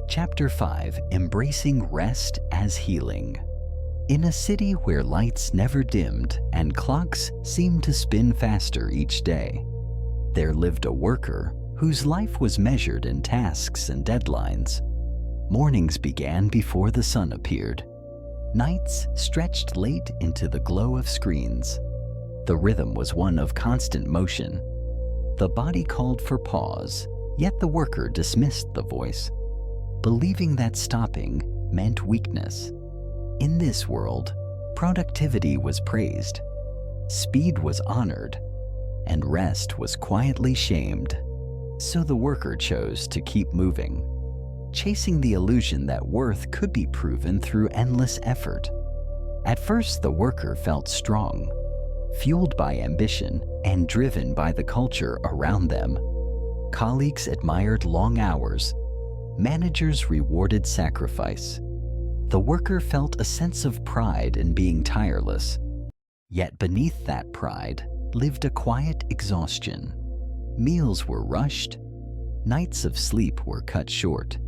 Chapter 5: Embracing Rest as Healing. In a city where lights never dimmed and clocks seemed to spin faster each day, there lived a worker whose life was measured in tasks and deadlines. Mornings began before the sun appeared. Nights stretched late into the glow of screens. The rhythm was one of constant motion. The body called for pause, yet the worker dismissed the voice, believing that stopping meant weakness. In this world, productivity was praised, speed was honored, and rest was quietly shamed. So the worker chose to keep moving, chasing the illusion that worth could be proven through endless effort. At first, the worker felt strong, fueled by ambition and driven by the culture around them. Colleagues admired long hours. Managers rewarded sacrifice. The worker felt a sense of pride in being tireless. Yet beneath that pride lived a quiet exhaustion. Meals were rushed. Nights of sleep were cut short.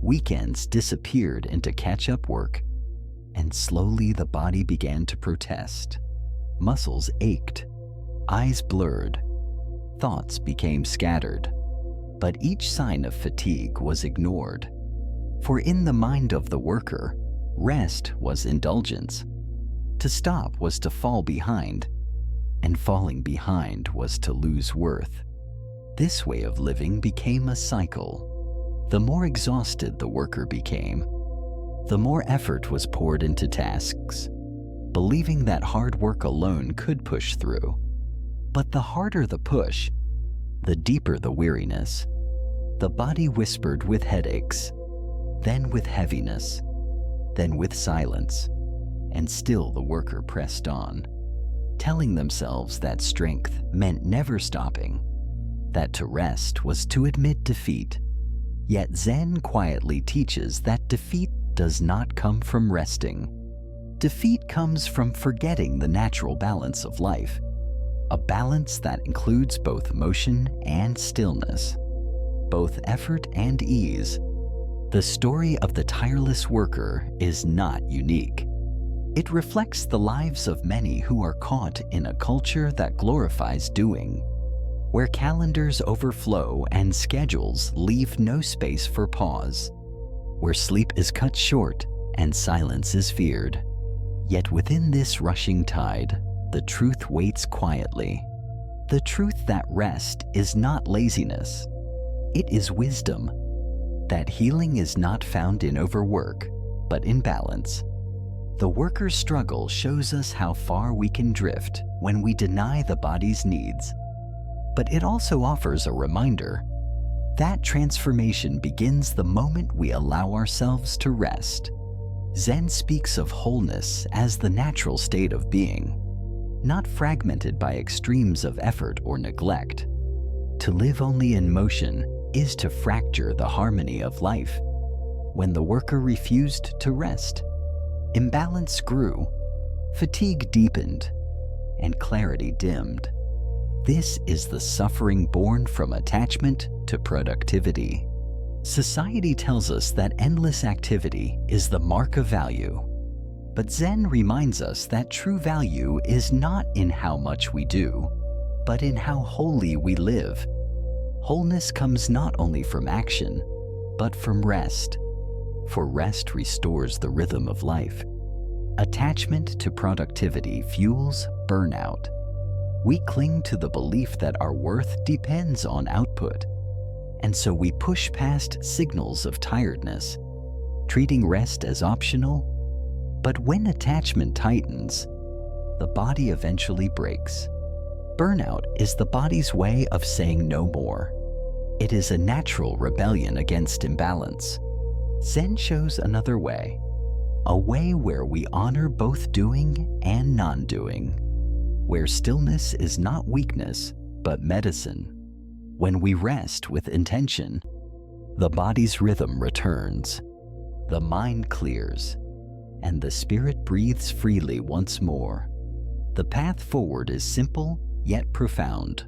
Weekends disappeared into catch-up work. And slowly the body began to protest. Muscles ached. Eyes blurred. Thoughts became scattered. But each sign of fatigue was ignored. For in the mind of the worker, rest was indulgence. To stop was to fall behind, and falling behind was to lose worth. This way of living became a cycle. The more exhausted the worker became, the more effort was poured into tasks, believing that hard work alone could push through. But the harder the push, the deeper the weariness. The body whispered with headaches, then with heaviness, then with silence, and still the worker pressed on, telling themselves that strength meant never stopping, that to rest was to admit defeat. Yet Zen quietly teaches that defeat does not come from resting. Defeat comes from forgetting the natural balance of life, a balance that includes both motion and stillness, both effort and ease. The story of the tireless worker is not unique. It reflects the lives of many who are caught in a culture that glorifies doing, where calendars overflow and schedules leave no space for pause, where sleep is cut short and silence is feared. Yet within this rushing tide, the truth waits quietly. The truth that rest is not laziness. It is wisdom. That healing is not found in overwork, but in balance. The worker's struggle shows us how far we can drift when we deny the body's needs. But it also offers a reminder that transformation begins the moment we allow ourselves to rest. Zen speaks of wholeness as the natural state of being, not fragmented by extremes of effort or neglect. To live only in motion is to fracture the harmony of life. When the worker refused to rest, imbalance grew, fatigue deepened, and clarity dimmed. This is the suffering born from attachment to productivity. Society tells us that endless activity is the mark of value. But Zen reminds us that true value is not in how much we do, but in how wholly we live. Wholeness comes not only from action, but from rest. For rest restores the rhythm of life. Attachment to productivity fuels burnout. We cling to the belief that our worth depends on output, and so we push past signals of tiredness, treating rest as optional. But when attachment tightens, the body eventually breaks. Burnout is the body's way of saying no more. It is a natural rebellion against imbalance. Zen shows another way, a way where we honor both doing and non-doing, where stillness is not weakness, but medicine. When we rest with intention, the body's rhythm returns, the mind clears, and the spirit breathes freely once more. The path forward is simple yet profound.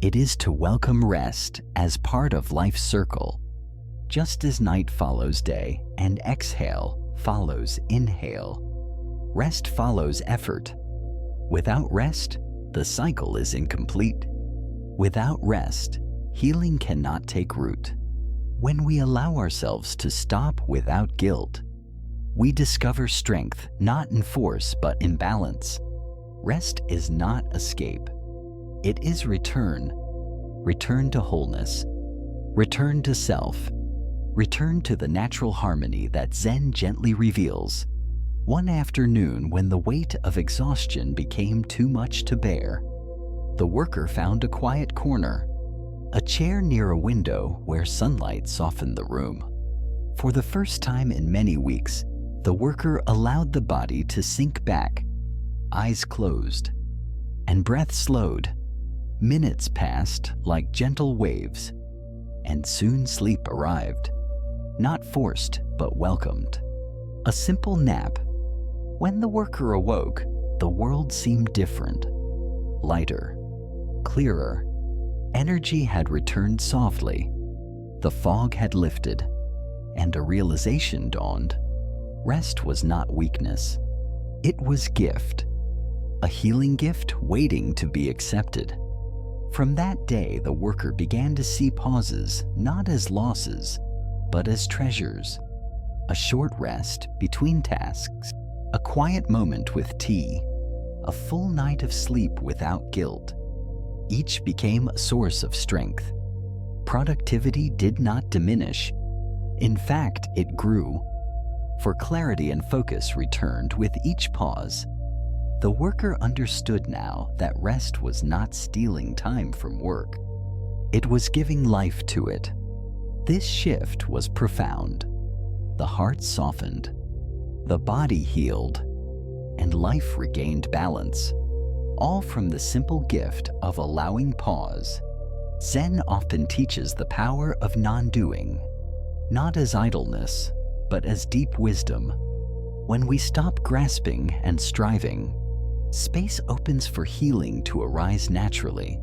It is to welcome rest as part of life's circle, just as night follows day and exhale follows inhale. Rest follows effort. Without rest, the cycle is incomplete. Without rest, healing cannot take root. When we allow ourselves to stop without guilt, we discover strength not in force but in balance. Rest is not escape. It is return. Return to wholeness. Return to self. Return to the natural harmony that Zen gently reveals. One afternoon, when the weight of exhaustion became too much to bear, the worker found a quiet corner, a chair near a window where sunlight softened the room. For the first time in many weeks, the worker allowed the body to sink back, eyes closed, and breath slowed. Minutes passed like gentle waves, and soon sleep arrived. Not forced, but welcomed. A simple nap. When the worker awoke, the world seemed different. Lighter, clearer. Energy had returned softly. The fog had lifted, and a realization dawned. Rest was not weakness. It was gift. A healing gift waiting to be accepted. From that day, the worker began to see pauses not as losses, but as treasures. A short rest between tasks, a quiet moment with tea, a full night of sleep without guilt. Each became a source of strength. Productivity did not diminish. In fact, it grew. For clarity and focus returned with each pause. The worker understood now that rest was not stealing time from work. It was giving life to it. This shift was profound. The heart softened, the body healed, and life regained balance, all from the simple gift of allowing pause. Zen often teaches the power of non-doing, not as idleness, but as deep wisdom. When we stop grasping and striving, space opens for healing to arise naturally.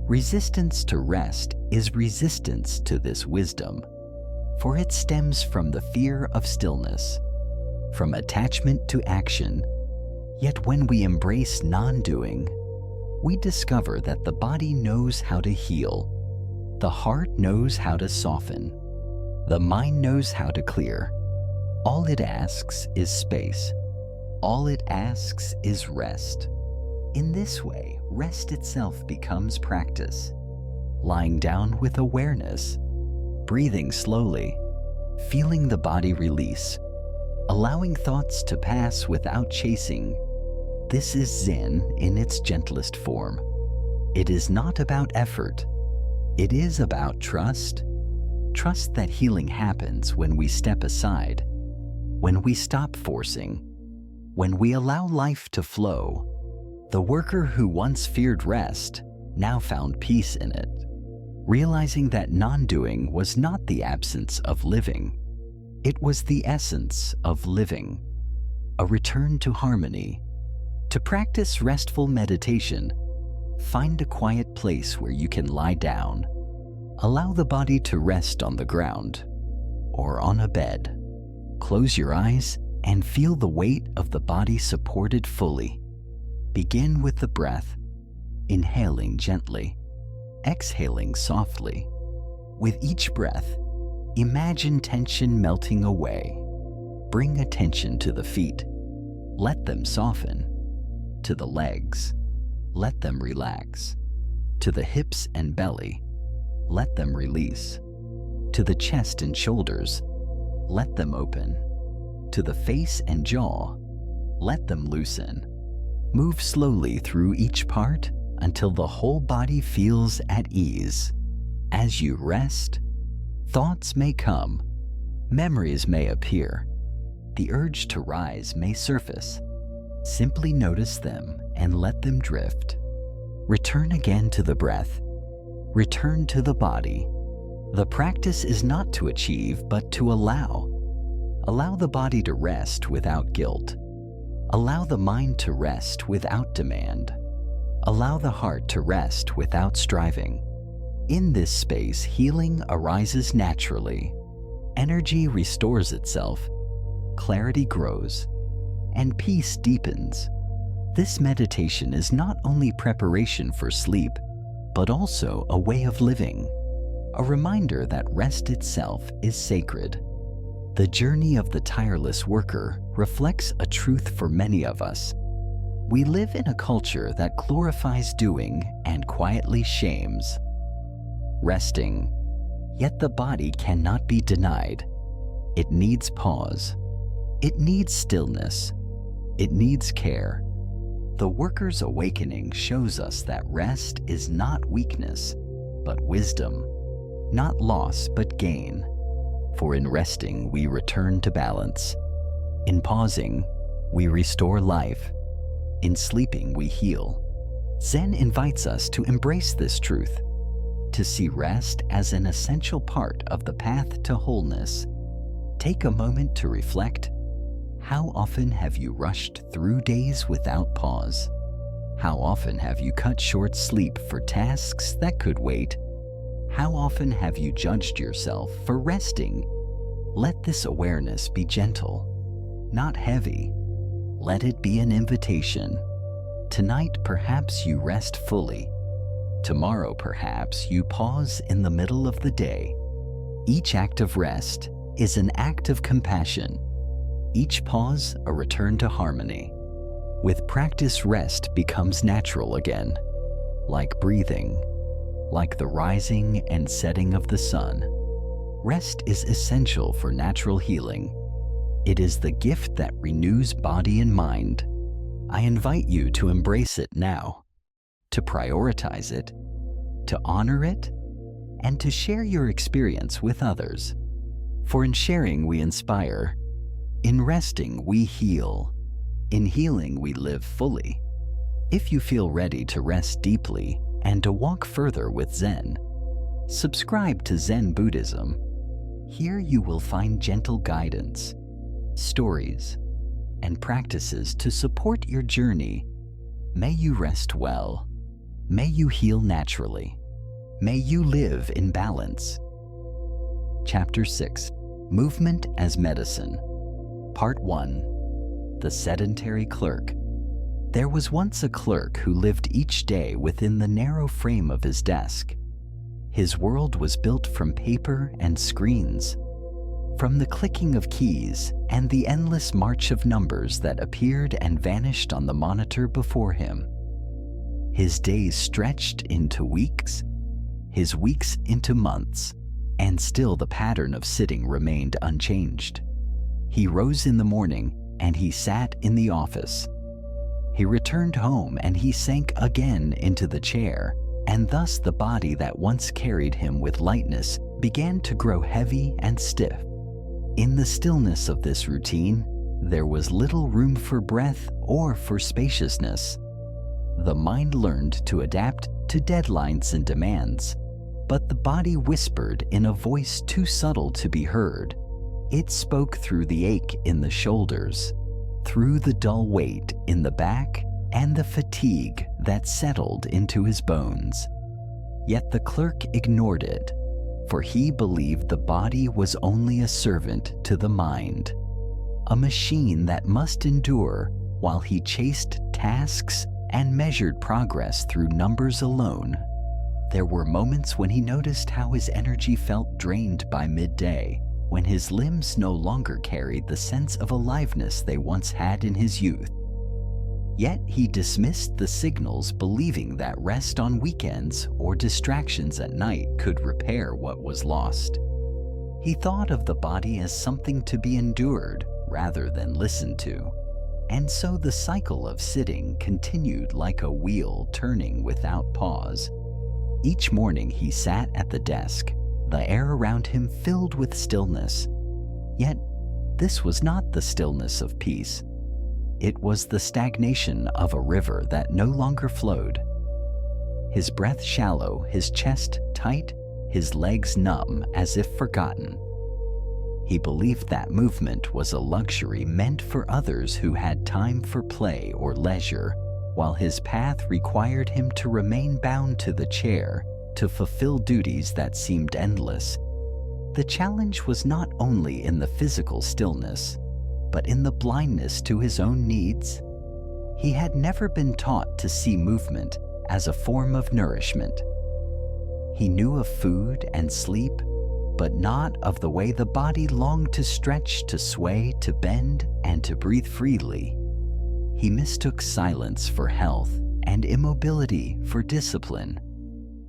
Resistance to rest is resistance to this wisdom, for it stems from the fear of stillness, from attachment to action. Yet when we embrace non-doing, we discover that the body knows how to heal, the heart knows how to soften, the mind knows how to clear. All it asks is space. All it asks is rest. In this way, rest itself becomes practice. Lying down with awareness, breathing slowly, feeling the body release, allowing thoughts to pass without chasing. This is Zen in its gentlest form. It is not about effort. It is about trust. Trust that healing happens when we step aside, when we stop forcing, when we allow life to flow. The worker who once feared rest now found peace in it, realizing that non-doing was not the absence of living. It was the essence of living, a return to harmony. To practice restful meditation, find a quiet place where you can lie down, Allow the body to rest on the ground or on a bed. Close your eyes and feel the weight of the body supported fully. Begin with the breath, inhaling gently, exhaling softly. With each breath, imagine tension melting away. Bring attention to the feet. Let them soften. To the legs, let them relax. To the hips and belly, let them release. To the chest and shoulders, let them open. To the face and jaw, let them loosen. Move slowly through each part until the whole body feels at ease. As you rest, thoughts may come, memories may appear, the urge to rise may surface. Simply notice them and let them drift. Return again to the breath. Return to the body. The practice is not to achieve, but to allow. Allow the body to rest without guilt. Allow the mind to rest without demand. Allow the heart to rest without striving. In this space, healing arises naturally. Energy restores itself, clarity grows, and peace deepens. This meditation is not only preparation for sleep, but also a way of living, a reminder that rest itself is sacred. The journey of the tireless worker reflects a truth for many of us. We live in a culture that glorifies doing and quietly shames resting, yet the body cannot be denied. It needs pause. It needs stillness. It needs care. The worker's awakening shows us that rest is not weakness, but wisdom, not loss, but gain. For in resting, we return to balance. In pausing, we restore life. In sleeping, we heal. Zen invites us to embrace this truth, to see rest as an essential part of the path to wholeness. Take a moment to reflect. How often have you rushed through days without pause? How often have you cut short sleep for tasks that could wait? How often have you judged yourself for resting? Let this awareness be gentle, not heavy. Let it be an invitation. Tonight, perhaps you rest fully. Tomorrow, perhaps you pause in the middle of the day. Each act of rest is an act of compassion. Each pause, a return to harmony. With practice, rest becomes natural again, like breathing, like the rising and setting of the sun. Rest is essential for natural healing. It is the gift that renews body and mind. I invite you to embrace it now, to prioritize it, to honor it, and to share your experience with others. For in sharing, we inspire. In resting, we heal. In healing, we live fully. If you feel ready to rest deeply and to walk further with Zen, subscribe to Zen Buddhism. Here you will find gentle guidance, stories, and practices to support your journey. May you rest well. May you heal naturally. May you live in balance. Chapter 6, Movement as Medicine. Part 1, The Sedentary Clerk. There was once a clerk who lived each day within the narrow frame of his desk. His world was built from paper and screens, from the clicking of keys and the endless march of numbers that appeared and vanished on the monitor before him. His days stretched into weeks, his weeks into months, and still the pattern of sitting remained unchanged. He rose in the morning and he sat in the office. He returned home and he sank again into the chair, and thus the body that once carried him with lightness began to grow heavy and stiff. In the stillness of this routine, there was little room for breath or for spaciousness. The mind learned to adapt to deadlines and demands, but the body whispered in a voice too subtle to be heard. It spoke through the ache in the shoulders, through the dull weight in the back, and the fatigue that settled into his bones. Yet the clerk ignored it. for he believed the body was only a servant to the mind, a machine that must endure while he chased tasks and measured progress through numbers alone. There were moments when he noticed how his energy felt drained by midday, when his limbs no longer carried the sense of aliveness they once had in his youth. Yet he dismissed the signals, believing that rest on weekends or distractions at night could repair what was lost. He thought of the body as something to be endured rather than listened to, and so the cycle of sitting continued like a wheel turning without pause. Each morning he sat at the desk, the air around him filled with stillness. Yet this was not the stillness of peace. It was the stagnation of a river that no longer flowed. His breath shallow, his chest tight, his legs numb as if forgotten. He believed that movement was a luxury meant for others who had time for play or leisure, while his path required him to remain bound to the chair, to fulfill duties that seemed endless. The challenge was not only in the physical stillness, but in the blindness to his own needs. He had never been taught to see movement as a form of nourishment. He knew of food and sleep, but not of the way the body longed to stretch, to sway, to bend, and to breathe freely. He mistook silence for health and immobility for discipline.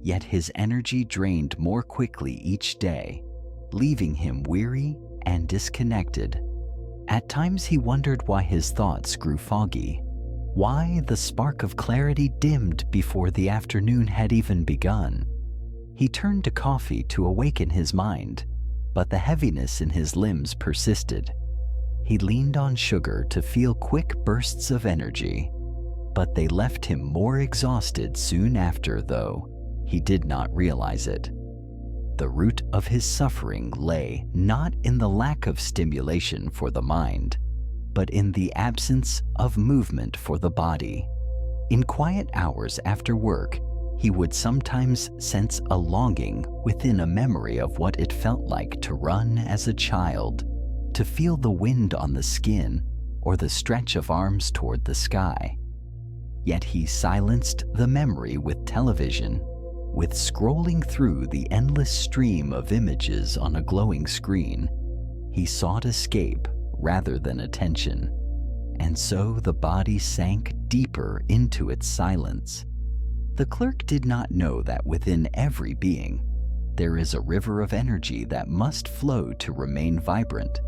Yet his energy drained more quickly each day, leaving him weary and disconnected. At times he wondered why his thoughts grew foggy, why the spark of clarity dimmed before the afternoon had even begun. He turned to coffee to awaken his mind, but the heaviness in his limbs persisted. He leaned on sugar to feel quick bursts of energy, but they left him more exhausted soon after, though he did not realize it. The root of his suffering lay not in the lack of stimulation for the mind, but in the absence of movement for the body. In quiet hours after work, he would sometimes sense a longing within, a memory of what it felt like to run as a child, to feel the wind on the skin or the stretch of arms toward the sky. Yet he silenced the memory with television, with scrolling through the endless stream of images on a glowing screen. He sought escape rather than attention, and so the body sank deeper into its silence. The clerk did not know that within every being, there is a river of energy that must flow to remain vibrant.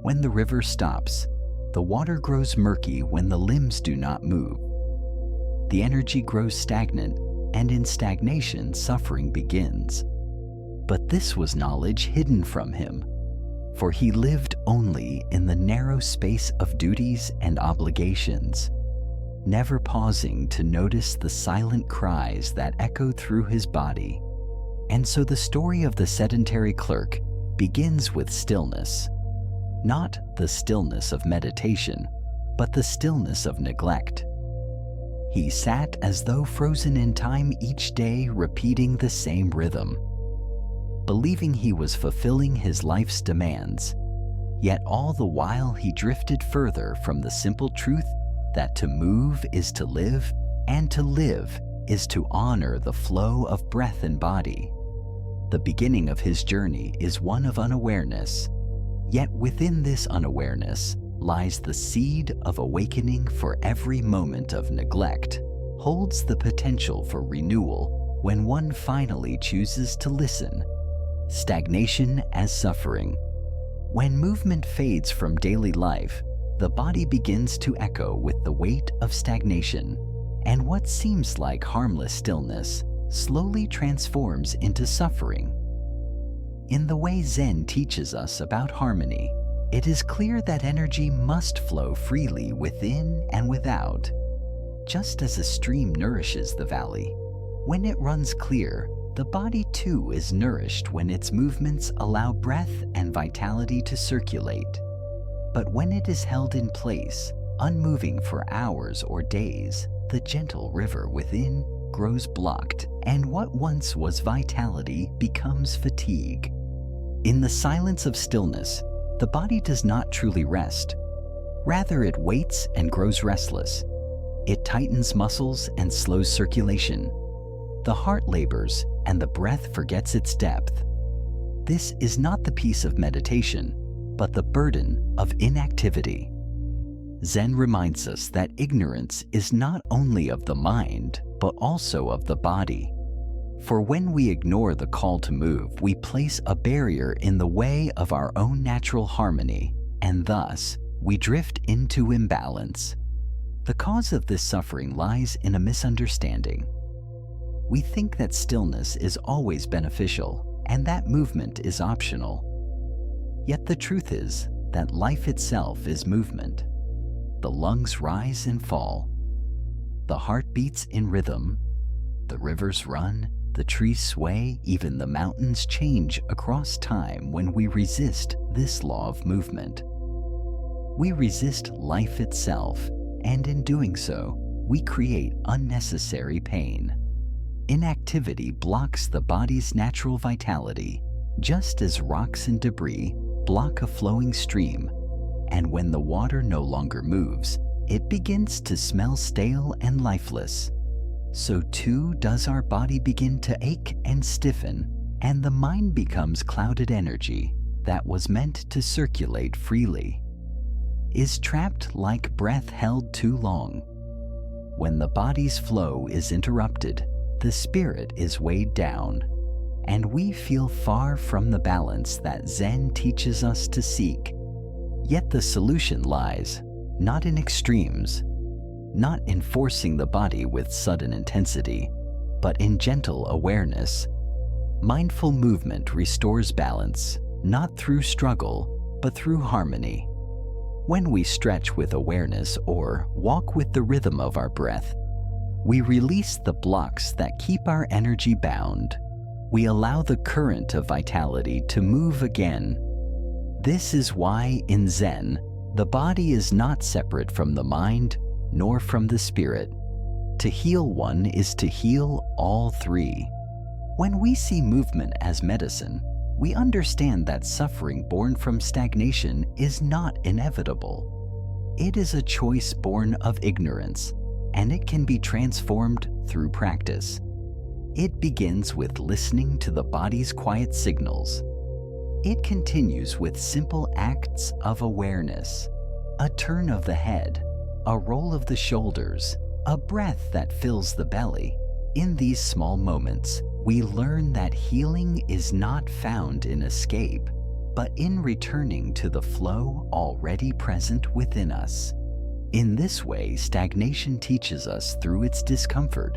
When the river stops, the water grows murky when the limbs do not move. The energy grows stagnant, and in stagnation, suffering begins. But this was knowledge hidden from him, for he lived only in the narrow space of duties and obligations, never pausing to notice the silent cries that echoed through his body. And so the story of the sedentary clerk begins with stillness, not the stillness of meditation, but the stillness of neglect. He sat as though frozen in time, each day repeating the same rhythm, believing he was fulfilling his life's demands. Yet all the while he drifted further from the simple truth that to move is to live, and to live is to honor the flow of breath and body. The beginning of his journey is one of unawareness, yet within this unawareness lies the seed of awakening, for every moment of neglect holds the potential for renewal when one finally chooses to listen. Stagnation as suffering. When movement fades from daily life, the body begins to echo with the weight of stagnation, and what seems like harmless stillness slowly transforms into suffering. In the way Zen teaches us about harmony, it is clear that energy must flow freely within and without. Just as a stream nourishes the valley, when it runs clear, the body too is nourished when its movements allow breath and vitality to circulate. But when it is held in place, unmoving for hours or days, the gentle river within grows blocked, and what once was vitality becomes fatigue. In the silence of stillness, the body does not truly rest. Rather, it waits and grows restless. It tightens muscles and slows circulation. The heart labors and the breath forgets its depth. This is not the peace of meditation, but the burden of inactivity. Zen reminds us that ignorance is not only of the mind, but also of the body. For when we ignore the call to move, we place a barrier in the way of our own natural harmony, and thus we drift into imbalance. The cause of this suffering lies in a misunderstanding. We think that stillness is always beneficial and that movement is optional. Yet the truth is that life itself is movement. The lungs rise and fall. The heart beats in rhythm. The rivers run, the trees sway, even the mountains change across time when we resist this law of movement. We resist life itself, and in doing so, we create unnecessary pain. Inactivity blocks the body's natural vitality, just as rocks and debris block a flowing stream, and when the water no longer moves, it begins to smell stale and lifeless. So too does our body begin to ache and stiffen, and the mind becomes clouded energy that was meant to circulate freely, is trapped like breath held too long. When the body's flow is interrupted, the spirit is weighed down, and we feel far from the balance that Zen teaches us to seek. Yet the solution lies not in extremes, not in forcing the body with sudden intensity, but in gentle awareness. Mindful movement restores balance, not through struggle, but through harmony. When we stretch with awareness or walk with the rhythm of our breath, we release the blocks that keep our energy bound. We allow the current of vitality to move again. This is why in Zen, the body is not separate from the mind nor from the spirit. To heal one is to heal all three. When we see movement as medicine, we understand that suffering born from stagnation is not inevitable. It is a choice born of ignorance, and it can be transformed through practice. It begins with listening to the body's quiet signals. It continues with simple acts of awareness, a turn of the head, a roll of the shoulders, a breath that fills the belly. In these small moments, we learn that healing is not found in escape, but in returning to the flow already present within us. In this way, stagnation teaches us through its discomfort.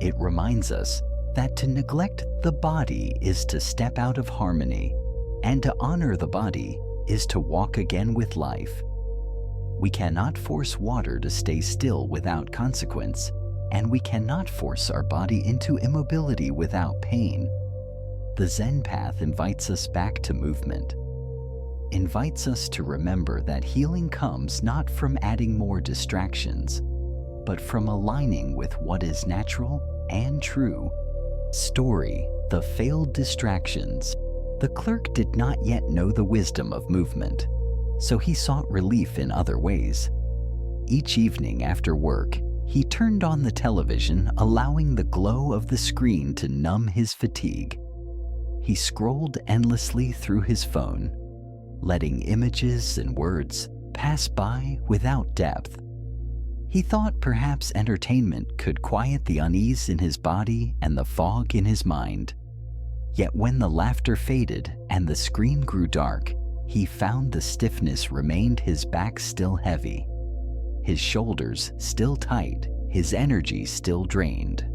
It reminds us that to neglect the body is to step out of harmony, and to honor the body is to walk again with life. We cannot force water to stay still without consequence, and we cannot force our body into immobility without pain. The Zen path invites us back to movement, invites us to remember that healing comes not from adding more distractions, but from aligning with what is natural and true. Story: the failed distractions. The clerk did not yet know the wisdom of movement, so he sought relief in other ways. Each evening after work, he turned on the television, allowing the glow of the screen to numb his fatigue. He scrolled endlessly through his phone, letting images and words pass by without depth. He thought perhaps entertainment could quiet the unease in his body and the fog in his mind. Yet when the laughter faded and the screen grew dark, he found the stiffness remained, his back still heavy, his shoulders still tight, his energy still drained.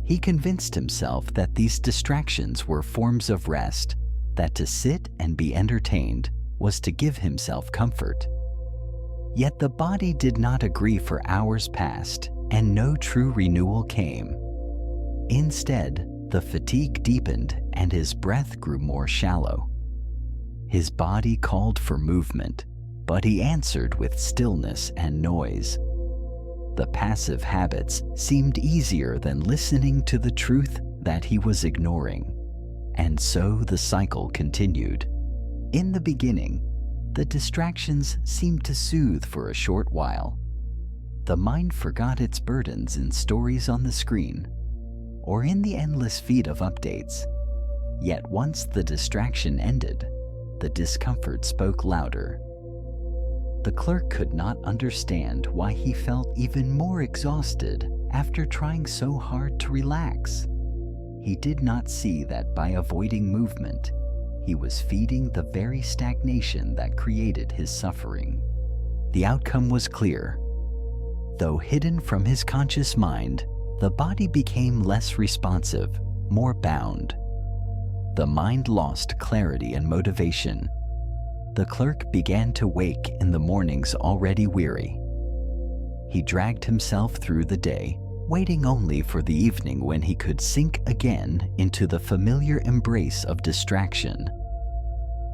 He convinced himself that these distractions were forms of rest, that to sit and be entertained was to give himself comfort. Yet the body did not agree. For hours passed, and no true renewal came. Instead, the fatigue deepened and his breath grew more shallow. His body called for movement, but he answered with stillness and noise. The passive habits seemed easier than listening to the truth that he was ignoring. And so the cycle continued. In the beginning, the distractions seemed to soothe for a short while. The mind forgot its burdens in stories on the screen or in the endless feed of updates. Yet once the distraction ended, the discomfort spoke louder. The clerk could not understand why he felt even more exhausted after trying so hard to relax. He did not see that by avoiding movement, he was feeding the very stagnation that created his suffering. The outcome was clear. Though hidden from his conscious mind, the body became less responsive, more bound. The mind lost clarity and motivation. The clerk began to wake in the mornings already weary. He dragged himself through the day, waiting only for the evening when he could sink again into the familiar embrace of distraction.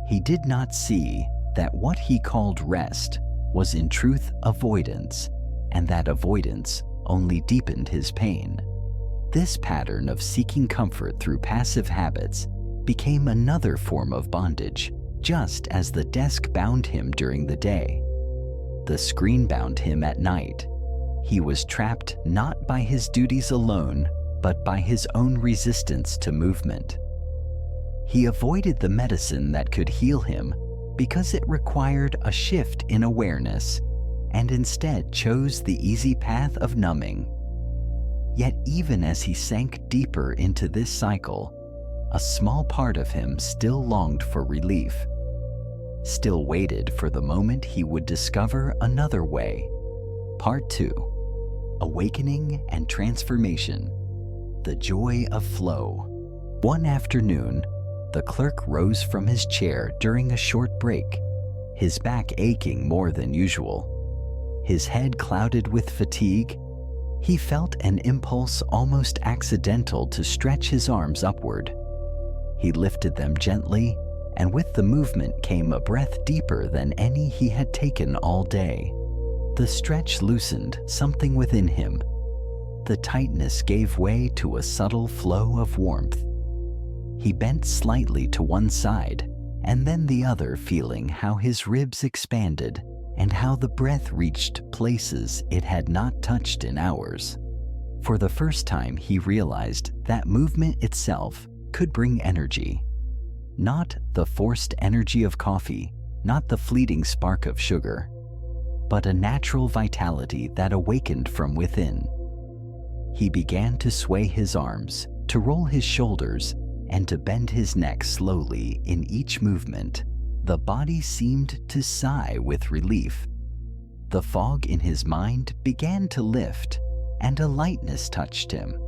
He did not see that what he called rest was in truth avoidance, and that avoidance only deepened his pain. This pattern of seeking comfort through passive habits became another form of bondage, just as the desk bound him during the day. The screen bound him at night. He was trapped not by his duties alone, but by his own resistance to movement. He avoided the medicine that could heal him because it required a shift in awareness, and instead chose the easy path of numbing. Yet even as he sank deeper into this cycle, a small part of him still longed for relief, still waited for the moment he would discover another way. Part 2. Awakening and Transformation. The Joy of Flow. One afternoon, the clerk rose from his chair during a short break, his back aching more than usual. His head clouded with fatigue, he felt an impulse almost accidental to stretch his arms upward. He lifted them gently, and with the movement came a breath deeper than any he had taken all day. The stretch loosened something within him. The tightness gave way to a subtle flow of warmth. He bent slightly to one side, and then the other, feeling how his ribs expanded and how the breath reached places it had not touched in hours. For the first time, he realized that movement itself could bring energy. Not the forced energy of coffee, not the fleeting spark of sugar, but a natural vitality that awakened from within. He began to sway his arms, to roll his shoulders, and to bend his neck slowly in each movement. The body seemed to sigh with relief. The fog in his mind began to lift, and a lightness touched him.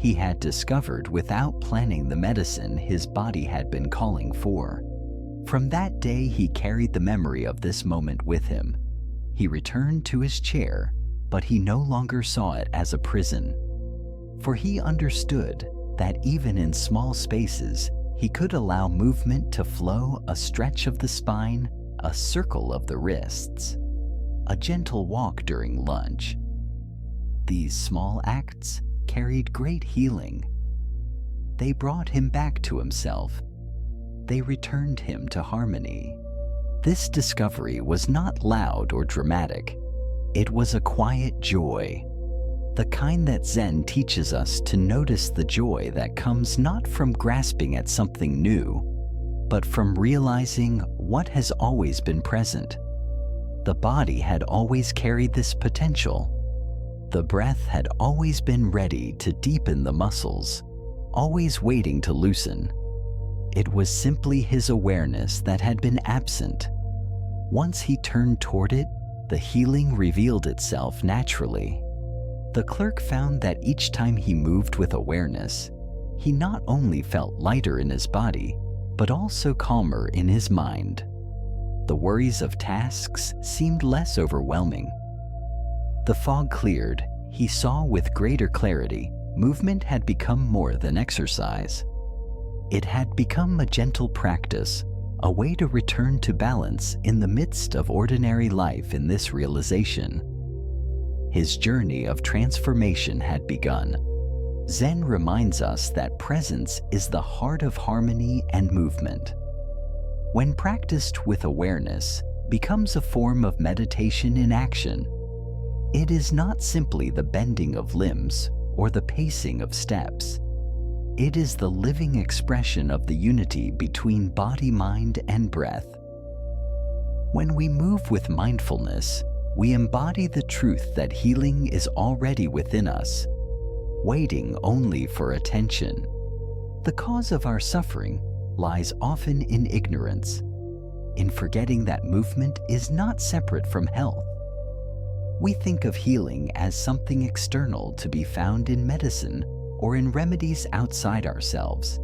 He had discovered without planning the medicine his body had been calling for. From that day, he carried the memory of this moment with him. He returned to his chair, but he no longer saw it as a prison. For he understood that even in small spaces, he could allow movement to flow, a stretch of the spine, a circle of the wrists, a gentle walk during lunch. These small acts carried great healing. They brought him back to himself. They returned him to harmony. This discovery was not loud or dramatic. It was a quiet joy, the kind that Zen teaches us to notice, the joy that comes not from grasping at something new, but from realizing what has always been present. The body had always carried this potential. The breath had always been ready to deepen the muscles, always waiting to loosen. It was simply his awareness that had been absent. Once he turned toward it, the healing revealed itself naturally. The clerk found that each time he moved with awareness, he not only felt lighter in his body, but also calmer in his mind. The worries of tasks seemed less overwhelming. The fog cleared. He saw with greater clarity. Movement had become more than exercise. It had become a gentle practice, a way to return to balance in the midst of ordinary life. In this realization, his journey of transformation had begun. Zen reminds us that presence is the heart of harmony and movement. When practiced with awareness, becomes a form of meditation in action. It is not simply the bending of limbs or the pacing of steps. It is the living expression of the unity between body, mind, and breath. When we move with mindfulness, we embody the truth that healing is already within us, waiting only for attention. The cause of our suffering lies often in ignorance, in forgetting that movement is not separate from health. We think of healing as something external to be found in medicine or in remedies outside ourselves,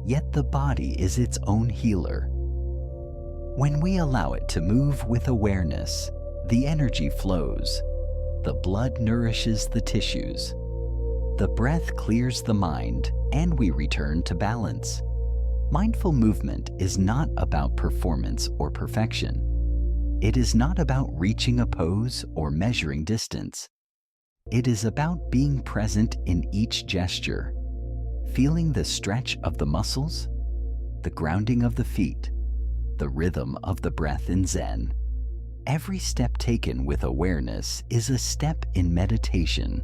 yet the body is its own healer. When we allow it to move with awareness, the energy flows, the blood nourishes the tissues, the breath clears the mind, and we return to balance. Mindful movement is not about performance or perfection. It is not about reaching a pose or measuring distance. It is about being present in each gesture, feeling the stretch of the muscles, the grounding of the feet, the rhythm of the breath in Zen. Every step taken with awareness is a step in meditation.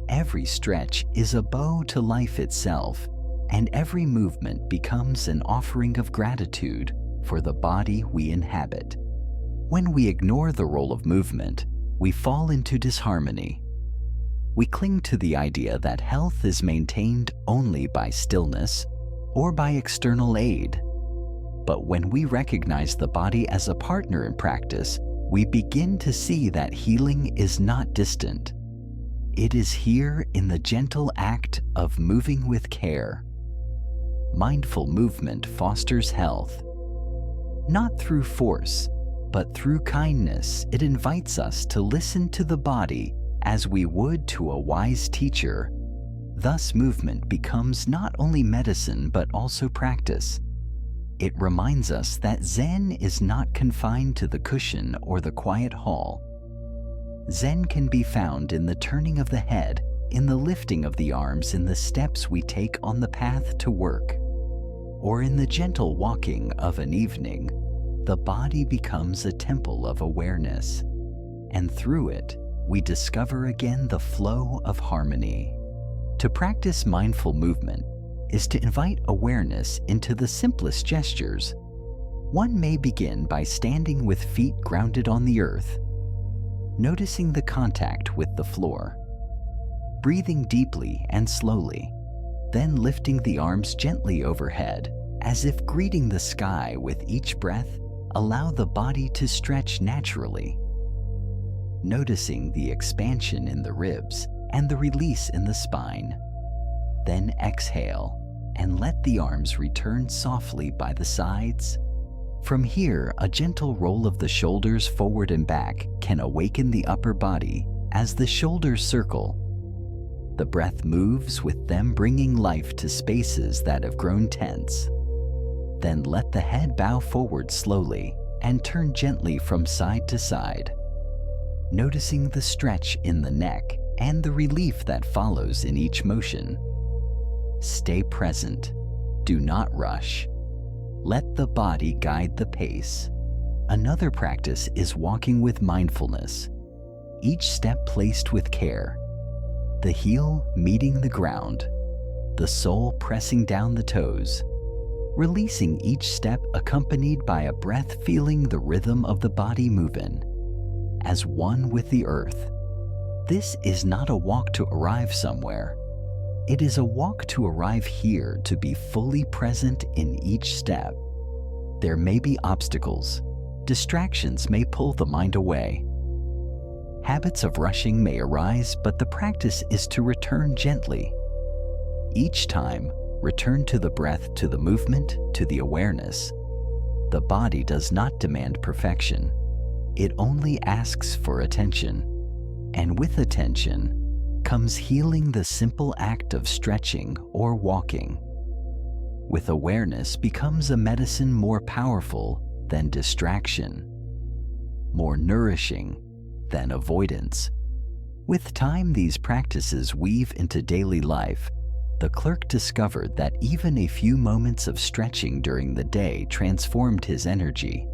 Every stretch is a bow to life itself, and every movement becomes an offering of gratitude for the body we inhabit. When we ignore the role of movement, we fall into disharmony. We cling to the idea that health is maintained only by stillness or by external aid. But when we recognize the body as a partner in practice, we begin to see that healing is not distant. It is here in the gentle act of moving with care. Mindful movement fosters health. Not through force, but through kindness, it invites us to listen to the body as we would to a wise teacher. Thus, movement becomes not only medicine but also practice. It reminds us that Zen is not confined to the cushion or the quiet hall. Zen can be found in the turning of the head, in the lifting of the arms, in the steps we take on the path to work, or in the gentle walking of an evening. The body becomes a temple of awareness, and through it, we discover again the flow of harmony. To practice mindful movement is to invite awareness into the simplest gestures. One may begin by standing with feet grounded on the earth, noticing the contact with the floor, breathing deeply and slowly, then lifting the arms gently overhead, as if greeting the sky with each breath. Allow the body to stretch naturally, noticing the expansion in the ribs and the release in the spine. Then exhale and let the arms return softly by the sides. From here, a gentle roll of the shoulders forward and back can awaken the upper body as the shoulders circle. The breath moves with them, bringing life to spaces that have grown tense. Then let the head bow forward slowly and turn gently from side to side, noticing the stretch in the neck and the relief that follows in each motion. Stay present. Do not rush. Let the body guide the pace. Another practice is walking with mindfulness, each step placed with care, the heel meeting the ground, the sole pressing down the toes, releasing each step accompanied by a breath, feeling the rhythm of the body moving as one with the earth. This is not a walk to arrive somewhere. It is a walk to arrive here, to be fully present in each step. There may be obstacles. Distractions may pull the mind away. Habits of rushing may arise, but the practice is to return gently. Each time, return to the breath, to the movement, to the awareness. The body does not demand perfection. It only asks for attention. And with attention comes healing, the simple act of stretching or walking. With awareness becomes a medicine more powerful than distraction, more nourishing than avoidance. With time, these practices weave into daily life. The clerk discovered that even a few moments of stretching during the day transformed his energy.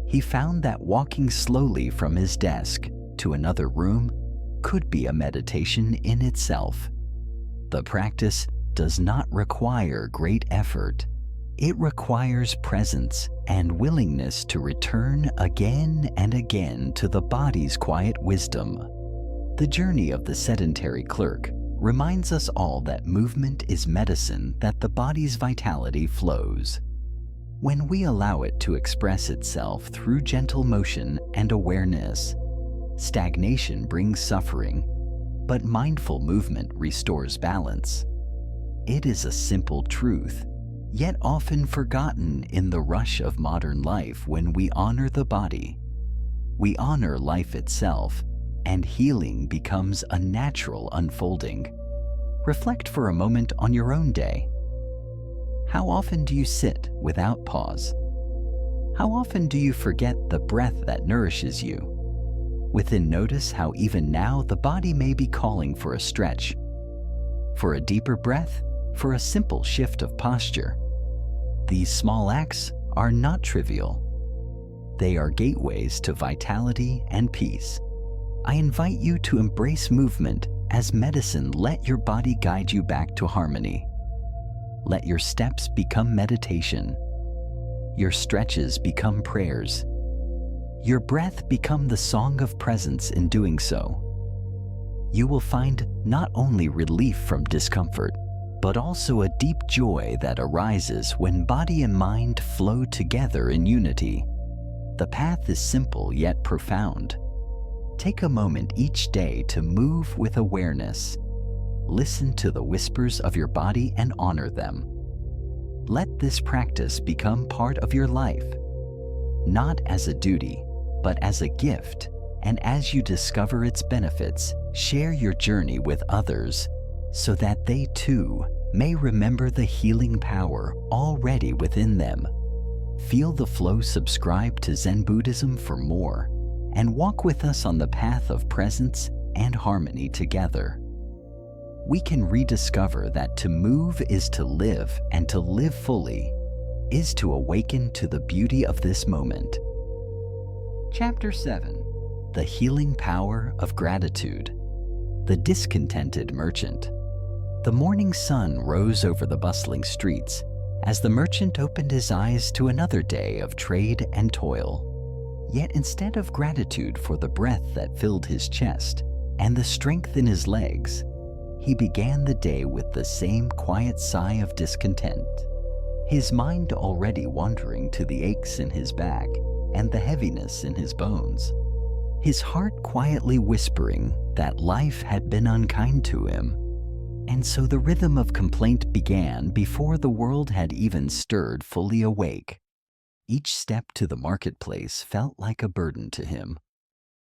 He found that walking slowly from his desk to another room could be a meditation in itself. The practice does not require great effort. It requires presence and willingness to return again and again to the body's quiet wisdom. The journey of the sedentary clerk reminds us all that movement is medicine, that the body's vitality flows. When we allow it to express itself through gentle motion and awareness, stagnation brings suffering, but mindful movement restores balance. It is a simple truth, yet often forgotten in the rush of modern life. When we honor the body, we honor life itself, and healing becomes a natural unfolding. Reflect for a moment on your own day. How often do you sit without pause? How often do you forget the breath that nourishes you? Within, notice how even now the body may be calling for a stretch, for a deeper breath, for a simple shift of posture. These small acts are not trivial. They are gateways to vitality and peace. I invite you to embrace movement as medicine. Let your body guide you back to harmony. Let your steps become meditation. Your stretches become prayers. Your breath become the song of presence. In doing so, you will find not only relief from discomfort, but also a deep joy that arises when body and mind flow together in unity. The path is simple yet profound. Take a moment each day to move with awareness. Listen to the whispers of your body and honor them. Let this practice become part of your life, not as a duty, but as a gift. And as you discover its benefits, share your journey with others so that they too may remember the healing power already within them. Feel the flow. Subscribe to Zen Buddhism for more, and walk with us on the path of presence and harmony together. We can rediscover that to move is to live, and to live fully is to awaken to the beauty of this moment. Chapter 7. The Healing Power of Gratitude. The Discontented Merchant. The morning sun rose over the bustling streets as the merchant opened his eyes to another day of trade and toil. Yet instead of gratitude for the breath that filled his chest and the strength in his legs, he began the day with the same quiet sigh of discontent, his mind already wandering to the aches in his back and the heaviness in his bones, his heart quietly whispering that life had been unkind to him. And so the rhythm of complaint began before the world had even stirred fully awake. Each step to the marketplace felt like a burden to him,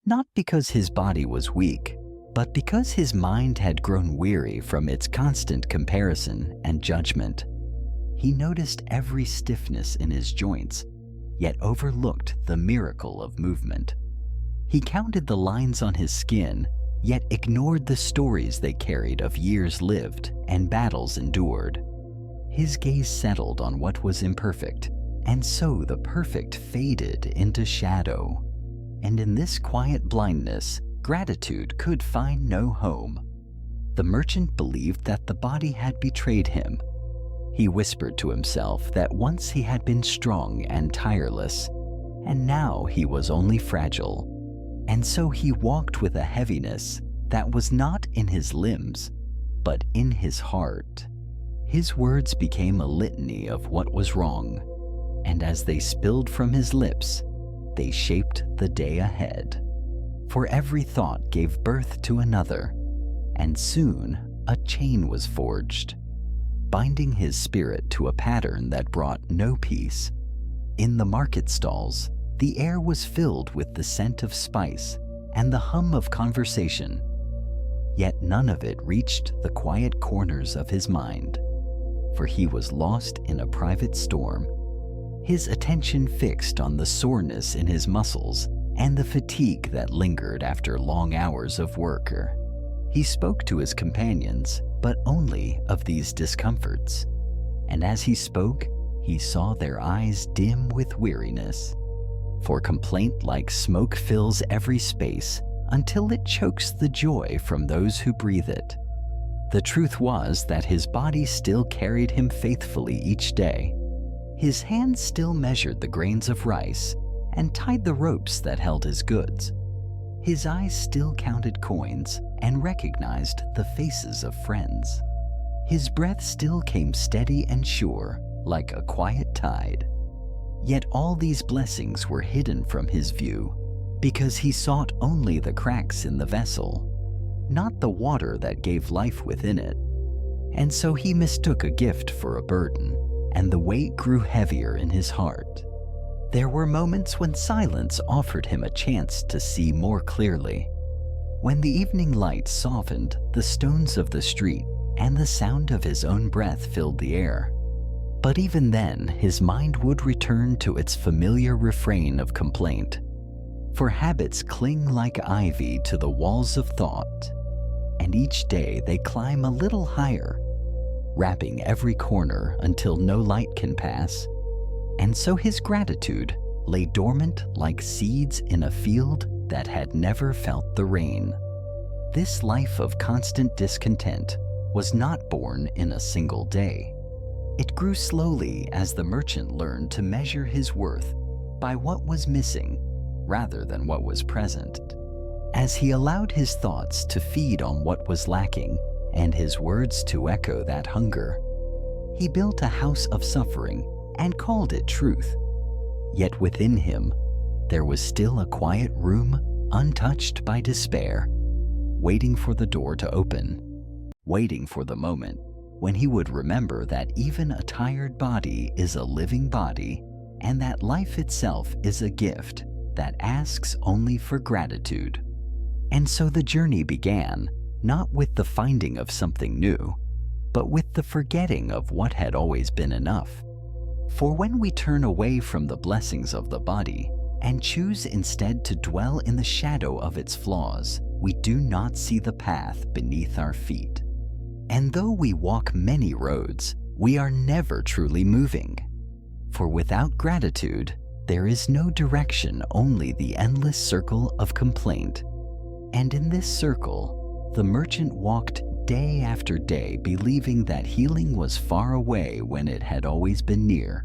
not because his body was weak, but because his mind had grown weary from its constant comparison and judgment. He noticed every stiffness in his joints, yet overlooked the miracle of movement. He counted the lines on his skin, yet ignored the stories they carried of years lived and battles endured. His gaze settled on what was imperfect, and so the perfect faded into shadow. And in this quiet blindness, gratitude could find no home. The merchant believed that the body had betrayed him. He whispered to himself that once he had been strong and tireless, and now he was only fragile. And so he walked with a heaviness that was not in his limbs, but in his heart. His words became a litany of what was wrong, and as they spilled from his lips, they shaped the day ahead. For every thought gave birth to another, and soon a chain was forged, binding his spirit to a pattern that brought no peace. In the market stalls, the air was filled with the scent of spice and the hum of conversation, yet none of it reached the quiet corners of his mind, for he was lost in a private storm, his attention fixed on the soreness in his muscles and the fatigue that lingered after long hours of work. He spoke to his companions, but only of these discomforts. And as he spoke, he saw their eyes dim with weariness. For complaint like smoke fills every space until it chokes the joy from those who breathe it. The truth was that his body still carried him faithfully each day. His hands still measured the grains of rice and tied the ropes that held his goods. His eyes still counted coins and recognized the faces of friends. His breath still came steady and sure, like a quiet tide. Yet all these blessings were hidden from his view, because he sought only the cracks in the vessel, not the water that gave life within it. And so he mistook a gift for a burden, and the weight grew heavier in his heart. There were moments when silence offered him a chance to see more clearly. When the evening light softened the stones of the street and the sound of his own breath filled the air. But even then, his mind would return to its familiar refrain of complaint. For habits cling like ivy to the walls of thought, and each day they climb a little higher, wrapping every corner until no light can pass. And so his gratitude lay dormant like seeds in a field that had never felt the rain. This life of constant discontent was not born in a single day. It grew slowly as the merchant learned to measure his worth by what was missing rather than what was present. As he allowed his thoughts to feed on what was lacking and his words to echo that hunger, he built a house of suffering and called it truth. Yet within him, there was still a quiet room untouched by despair, waiting for the door to open, waiting for the moment when he would remember that even a tired body is a living body and that life itself is a gift that asks only for gratitude. And so the journey began, not with the finding of something new, but with the forgetting of what had always been enough. For when we turn away from the blessings of the body and choose instead to dwell in the shadow of its flaws, we do not see the path beneath our feet. And though we walk many roads, we are never truly moving. For without gratitude, there is no direction, only the endless circle of complaint. And in this circle, the merchant walked day after day, believing that healing was far away when it had always been near.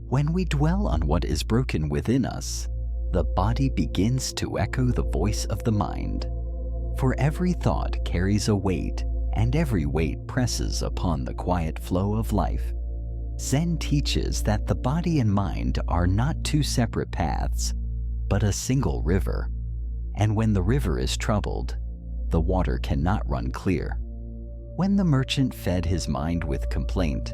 When we dwell on what is broken within us, the body begins to echo the voice of the mind. For every thought carries a weight, and every weight presses upon the quiet flow of life. Zen teaches that the body and mind are not two separate paths, but a single river. And when the river is troubled, the water cannot run clear. When the merchant fed his mind with complaint,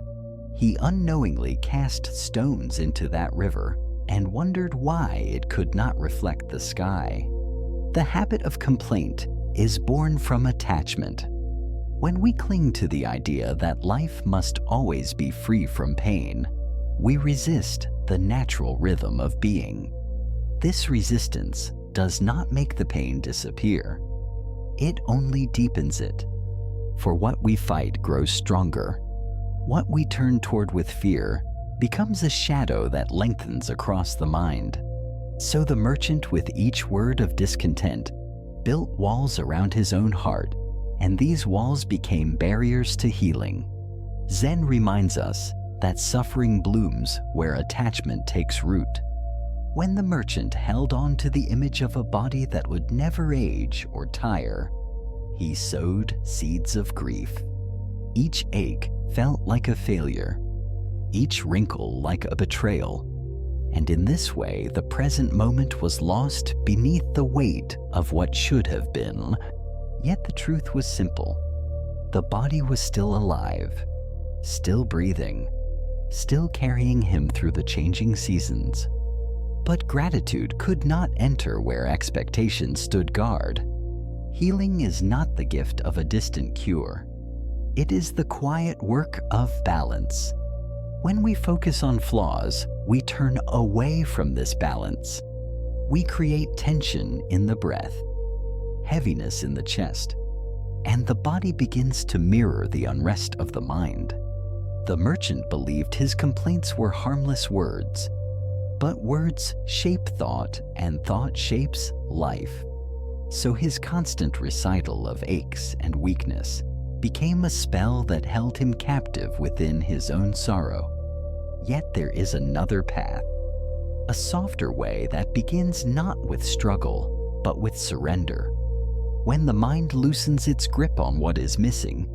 he unknowingly cast stones into that river and wondered why it could not reflect the sky. The habit of complaint is born from attachment. When we cling to the idea that life must always be free from pain, we resist the natural rhythm of being. This resistance does not make the pain disappear. It only deepens it. For what we fight grows stronger. What we turn toward with fear becomes a shadow that lengthens across the mind. So the merchant, with each word of discontent, built walls around his own heart, and these walls became barriers to healing. Zen reminds us that suffering blooms where attachment takes root. When the merchant held on to the image of a body that would never age or tire, he sowed seeds of grief. Each ache felt like a failure, each wrinkle like a betrayal, and in this way the present moment was lost beneath the weight of what should have been. Yet the truth was simple. The body was still alive, still breathing, still carrying him through the changing seasons. But gratitude could not enter where expectation stood guard. Healing is not the gift of a distant cure. It is the quiet work of balance. When we focus on flaws, we turn away from this balance. we create tension in the breath, heaviness in the chest, and the body begins to mirror the unrest of the mind. The merchant believed his complaints were harmless words, but words shape thought, and thought shapes life. So his constant recital of aches and weakness became a spell that held him captive within his own sorrow. Yet there is another path, a softer way that begins not with struggle, but with surrender. When the mind loosens its grip on what is missing,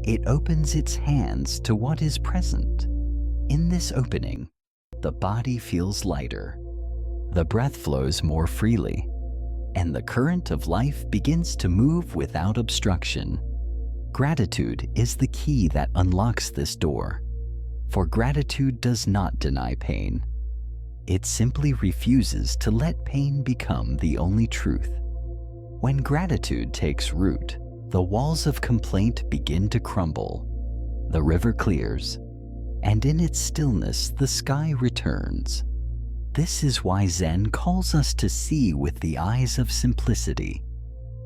it opens its hands to what is present. In this opening, the body feels lighter, the breath flows more freely, and the current of life begins to move without obstruction. Gratitude is the key that unlocks this door, for gratitude does not deny pain. It simply refuses to let pain become the only truth. When gratitude takes root, the walls of complaint begin to crumble, the river clears, and in its stillness the sky returns. This is why Zen calls us to see with the eyes of simplicity,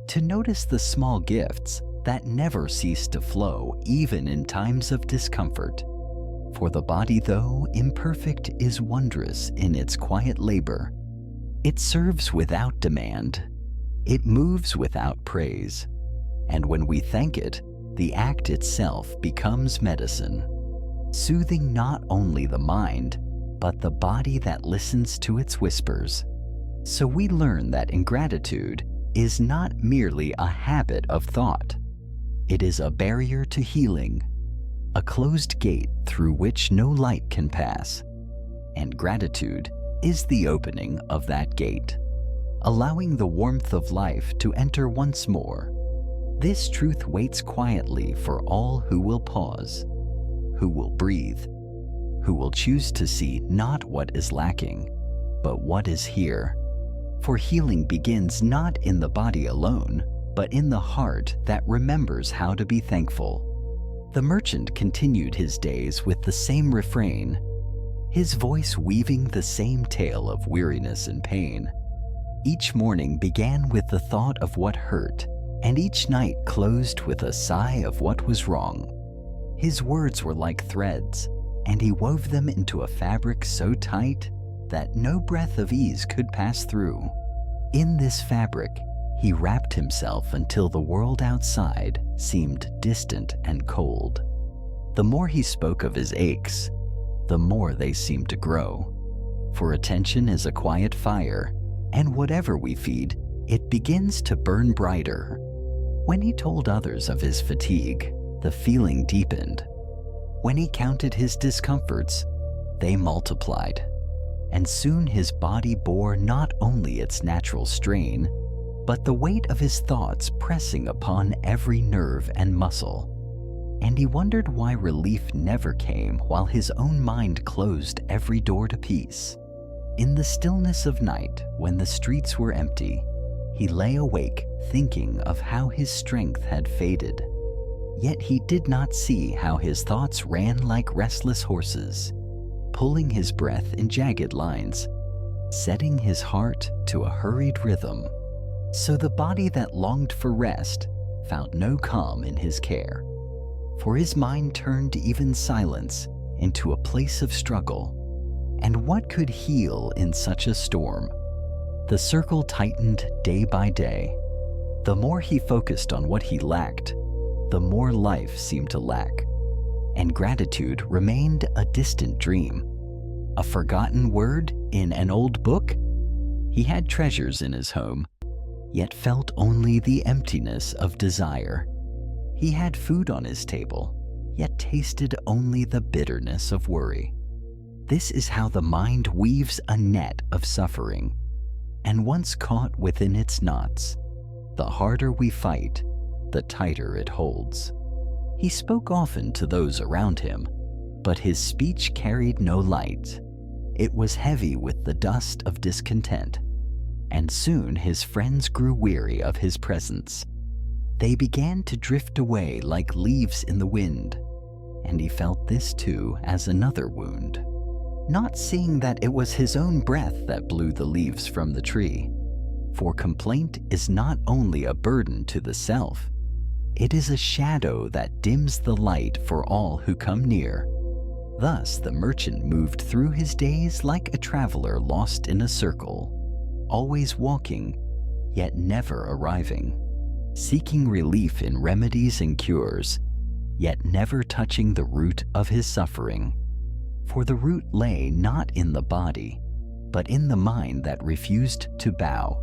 to notice the small gifts that never cease to flow even in times of discomfort. For the body, though imperfect, is wondrous in its quiet labor. It serves without demand. It moves without praise. And when we thank it, the act itself becomes medicine, soothing not only the mind, but the body that listens to its whispers. So we learn that ingratitude is not merely a habit of thought. It is a barrier to healing, a closed gate through which no light can pass. And gratitude is the opening of that gate, allowing the warmth of life to enter once more. This truth waits quietly for all who will pause, who will breathe, who will choose to see not what is lacking, but what is here. For healing begins not in the body alone, but in the heart that remembers how to be thankful. The merchant continued his days with the same refrain, his voice weaving the same tale of weariness and pain. Each morning began with the thought of what hurt, and each night closed with a sigh of what was wrong. His words were like threads, and he wove them into a fabric so tight that no breath of ease could pass through. In this fabric, he wrapped himself until the world outside seemed distant and cold. The more he spoke of his aches, the more they seemed to grow. For attention is a quiet fire, and whatever we feed, it begins to burn brighter. When he told others of his fatigue, the feeling deepened. When he counted his discomforts, they multiplied. And soon his body bore not only its natural strain, but the weight of his thoughts pressing upon every nerve and muscle. And he wondered why relief never came while his own mind closed every door to peace. In the stillness of night, when the streets were empty, he lay awake thinking of how his strength had faded. Yet he did not see how his thoughts ran like restless horses, pulling his breath in jagged lines, setting his heart to a hurried rhythm. So the body that longed for rest found no calm in his care, for his mind turned even silence into a place of struggle. And what could heal in such a storm? The circle tightened day by day. The more he focused on what he lacked, the more life seemed to lack. And gratitude remained a distant dream, a forgotten word in an old book. He had treasures in his home, yet felt only the emptiness of desire. He had food on his table, yet tasted only the bitterness of worry. This is how the mind weaves a net of suffering, and once caught within its knots, the harder we fight, the tighter it holds. He spoke often to those around him, but his speech carried no light. It was heavy with the dust of discontent, and soon his friends grew weary of his presence. They began to drift away like leaves in the wind, and he felt this too as another wound. not seeing that it was his own breath that blew the leaves from the tree. For complaint is not only a burden to the self, it is a shadow that dims the light for all who come near. Thus the merchant moved through his days like a traveler lost in a circle, always walking, yet never arriving, seeking relief in remedies and cures, yet never touching the root of his suffering. For the root lay not in the body, but in the mind that refused to bow,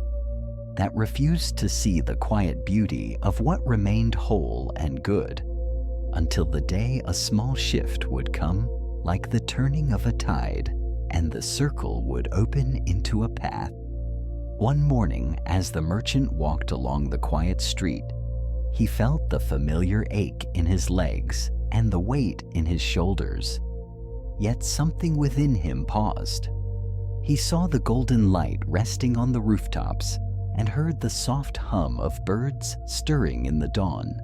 that refused to see the quiet beauty of what remained whole and good, until the day a small shift would come like the turning of a tide, and the circle would open into a path. One morning, as the merchant walked along the quiet street, he felt the familiar ache in his legs and the weight in his shoulders. Yet something within him paused. He saw the golden light resting on the rooftops and heard the soft hum of birds stirring in the dawn.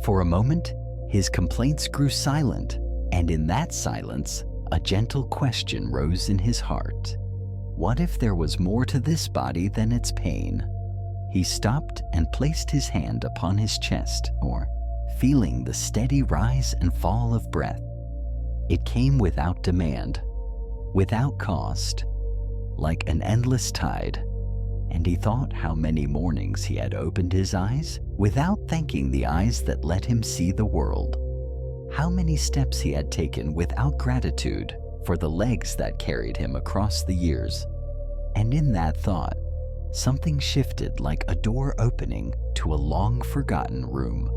For a moment, his complaints grew silent, and in that silence, a gentle question rose in his heart. What if there was more to this body than its pain? He stopped and placed his hand upon his chest, feeling the steady rise and fall of breath. It came without demand, without cost, like an endless tide, and he thought how many mornings he had opened his eyes without thanking the eyes that let him see the world. How many steps he had taken without gratitude for the legs that carried him across the years. And in that thought, something shifted like a door opening to a long-forgotten room.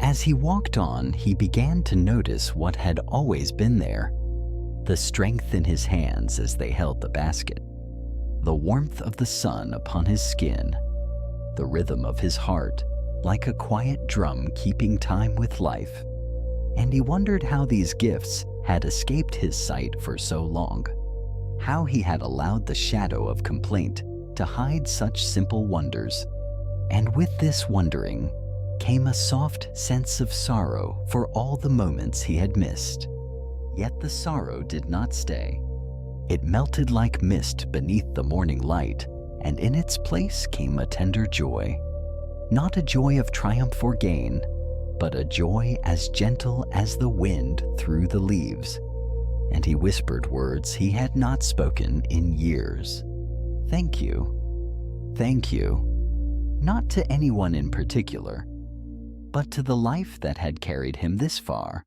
As he walked on, he began to notice what had always been there: the strength in his hands as they held the basket, the warmth of the sun upon his skin, the rhythm of his heart like a quiet drum keeping time with life. And he wondered how these gifts had escaped his sight for so long, how he had allowed the shadow of complaint to hide such simple wonders. And with this wondering came a soft sense of sorrow for all the moments he had missed. Yet the sorrow did not stay. It melted like mist beneath the morning light, and in its place came a tender joy. Not a joy of triumph or gain, but a joy as gentle as the wind through the leaves. And he whispered words he had not spoken in years. Thank you. Thank you. Not to anyone in particular, but to the life that had carried him this far,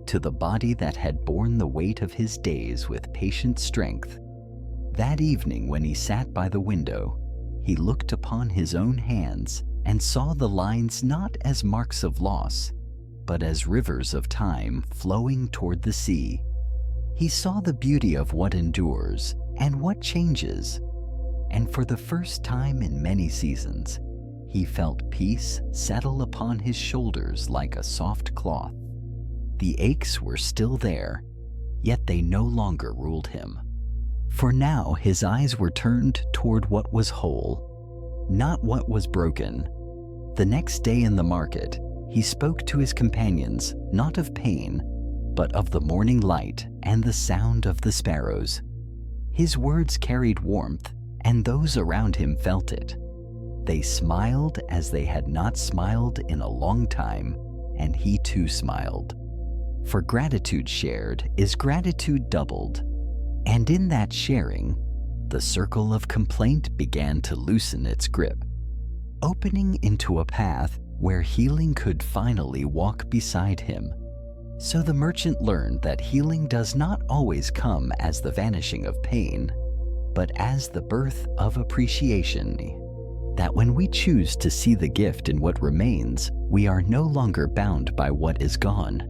to the body that had borne the weight of his days with patient strength. That evening when he sat by the window, he looked upon his own hands and saw the lines not as marks of loss, but as rivers of time flowing toward the sea. He saw the beauty of what endures and what changes, and for the first time in many seasons, he felt peace settle upon his shoulders like a soft cloth. The aches were still there, yet they no longer ruled him. For now his eyes were turned toward what was whole, not what was broken. The next day in the market, he spoke to his companions not of pain, but of the morning light and the sound of the sparrows. His words carried warmth, and those around him felt it. They smiled as they had not smiled in a long time, and he too smiled. For gratitude shared is gratitude doubled, and in that sharing, the circle of complaint began to loosen its grip, opening into a path where healing could finally walk beside him. So the merchant learned that healing does not always come as the vanishing of pain, but as the birth of appreciation. That when we choose to see the gift in what remains, we are no longer bound by what is gone.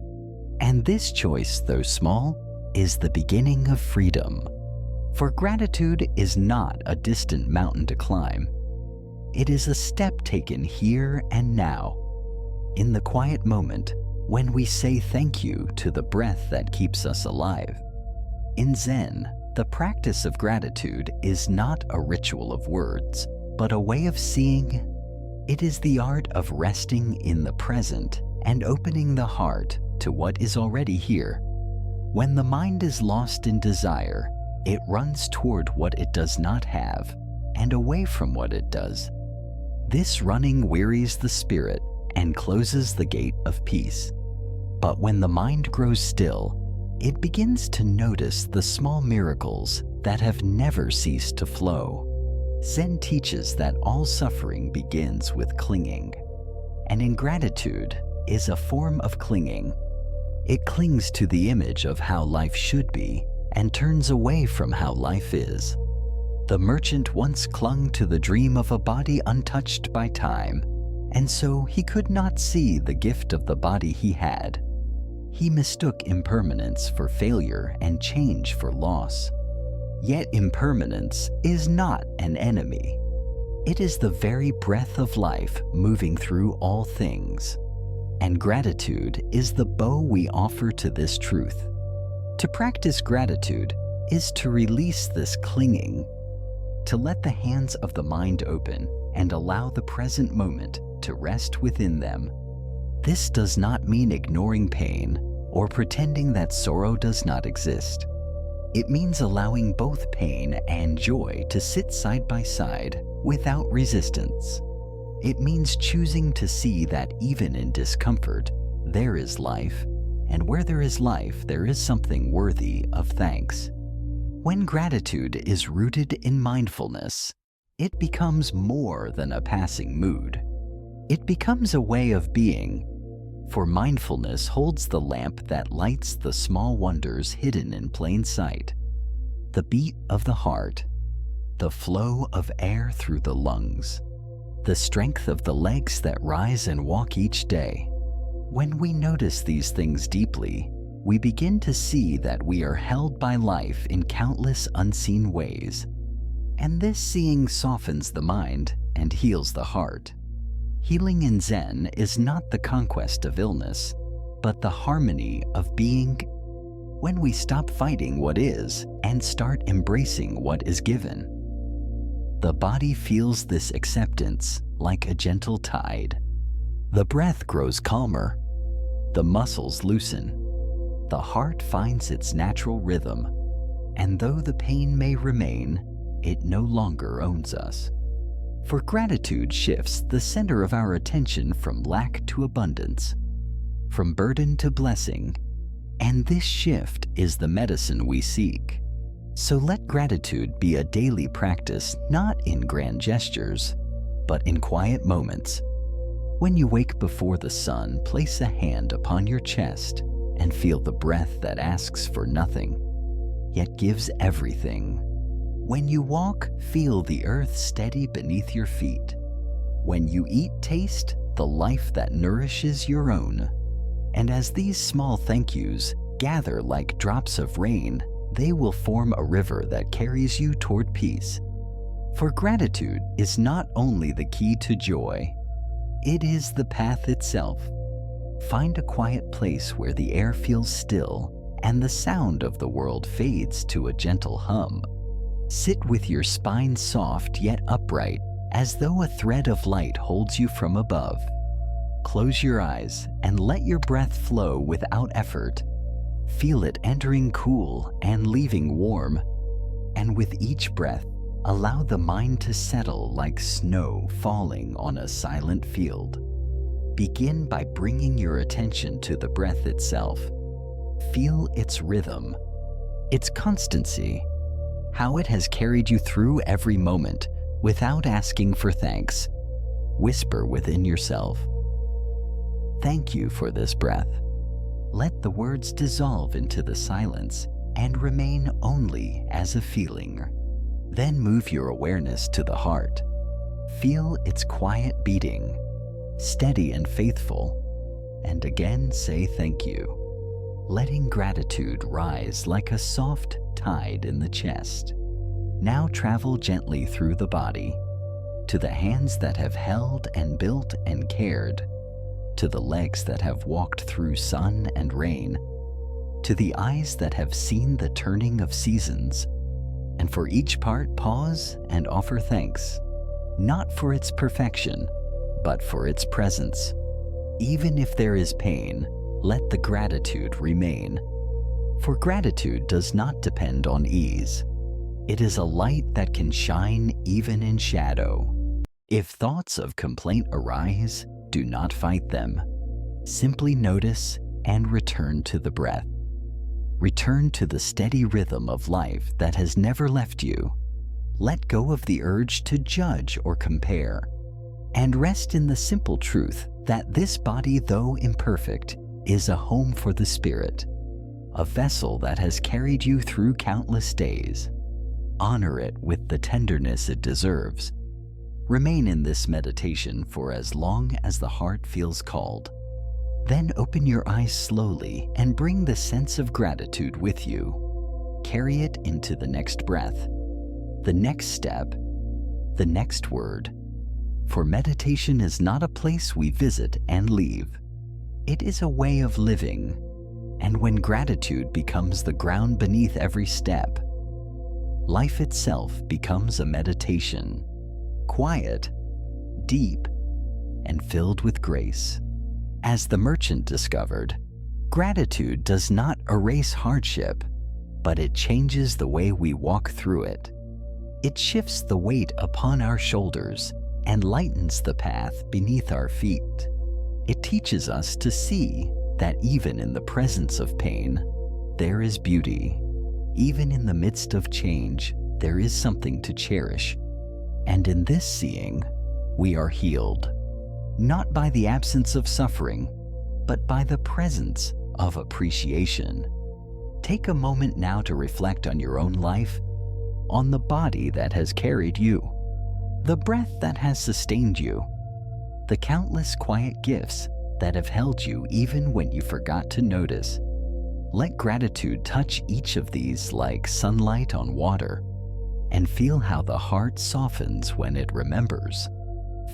And this choice, though small, is the beginning of freedom. For gratitude is not a distant mountain to climb. It is a step taken here and now, in the quiet moment when we say thank you to the breath that keeps us alive. In Zen, the practice of gratitude is not a ritual of words, but a way of seeing. It is the art of resting in the present and opening the heart to what is already here. When the mind is lost in desire, it runs toward what it does not have and away from what it does. This running wearies the spirit and closes the gate of peace. But when the mind grows still, it begins to notice the small miracles that have never ceased to flow. Zen teaches that all suffering begins with clinging, and ingratitude is a form of clinging. It clings to the image of how life should be and turns away from how life is. The merchant once clung to the dream of a body untouched by time, and so he could not see the gift of the body he had. He mistook impermanence for failure and change for loss. Yet impermanence is not an enemy. It is the very breath of life moving through all things. And gratitude is the bow we offer to this truth. To practice gratitude is to release this clinging, to let the hands of the mind open and allow the present moment to rest within them. This does not mean ignoring pain or pretending that sorrow does not exist. It means allowing both pain and joy to sit side by side without resistance. It means choosing to see that even in discomfort, there is life, and where there is life, there is something worthy of thanks. When gratitude is rooted in mindfulness, it becomes more than a passing mood. It becomes a way of being, for mindfulness holds the lamp that lights the small wonders hidden in plain sight. The beat of the heart, the flow of air through the lungs, the strength of the legs that rise and walk each day. When we notice these things deeply, we begin to see that we are held by life in countless unseen ways. And this seeing softens the mind and heals the heart. Healing in Zen is not the conquest of illness, but the harmony of being. When we stop fighting what is and start embracing what is given, the body feels this acceptance like a gentle tide. The breath grows calmer, the muscles loosen, the heart finds its natural rhythm, and though the pain may remain, it no longer owns us. For gratitude shifts the center of our attention from lack to abundance, from burden to blessing, and this shift is the medicine we seek. So let gratitude be a daily practice, not in grand gestures, but in quiet moments. When you wake before the sun, place a hand upon your chest and feel the breath that asks for nothing, yet gives everything. When you walk, feel the earth steady beneath your feet. When you eat, taste the life that nourishes your own. And as these small thank yous gather like drops of rain, they will form a river that carries you toward peace. For gratitude is not only the key to joy, it is the path itself. Find a quiet place where the air feels still and the sound of the world fades to a gentle hum. Sit with your spine soft yet upright, as though a thread of light holds you from above. Close your eyes and let your breath flow without effort. Feel it entering cool and leaving warm. And with each breath, allow the mind to settle like snow falling on a silent field. Begin by bringing your attention to the breath itself. Feel its rhythm, its constancy, how it has carried you through every moment without asking for thanks. Whisper within yourself, "Thank you for this breath." Let the words dissolve into the silence and remain only as a feeling. Then move your awareness to the heart. Feel its quiet beating, steady and faithful, and again say thank you. Letting gratitude rise like a soft tide in the chest. Now travel gently through the body, to the hands that have held and built and cared, to the legs that have walked through sun and rain, to the eyes that have seen the turning of seasons. And for each part, pause and offer thanks, not for its perfection, but for its presence. Even if there is pain, let the gratitude remain. For gratitude does not depend on ease. It is a light that can shine even in shadow. If thoughts of complaint arise, do not fight them. Simply notice and return to the breath. Return to the steady rhythm of life that has never left you. Let go of the urge to judge or compare, and rest in the simple truth that this body, though imperfect, is a home for the spirit, a vessel that has carried you through countless days. Honor it with the tenderness it deserves. Remain in this meditation for as long as the heart feels called. Then open your eyes slowly and bring the sense of gratitude with you. Carry it into the next breath, the next step, the next word. For meditation is not a place we visit and leave. It is a way of living. And when gratitude becomes the ground beneath every step, life itself becomes a meditation, quiet, deep, and filled with grace. As the merchant discovered, gratitude does not erase hardship, but it changes the way we walk through it. It shifts the weight upon our shoulders and lightens the path beneath our feet. It teaches us to see that even in the presence of pain, there is beauty. Even in the midst of change, there is something to cherish. And in this seeing, we are healed, not by the absence of suffering, but by the presence of appreciation. Take a moment now to reflect on your own life, on the body that has carried you, the breath that has sustained you, the countless quiet gifts that have held you even when you forgot to notice. Let gratitude touch each of these like sunlight on water, and feel how the heart softens when it remembers.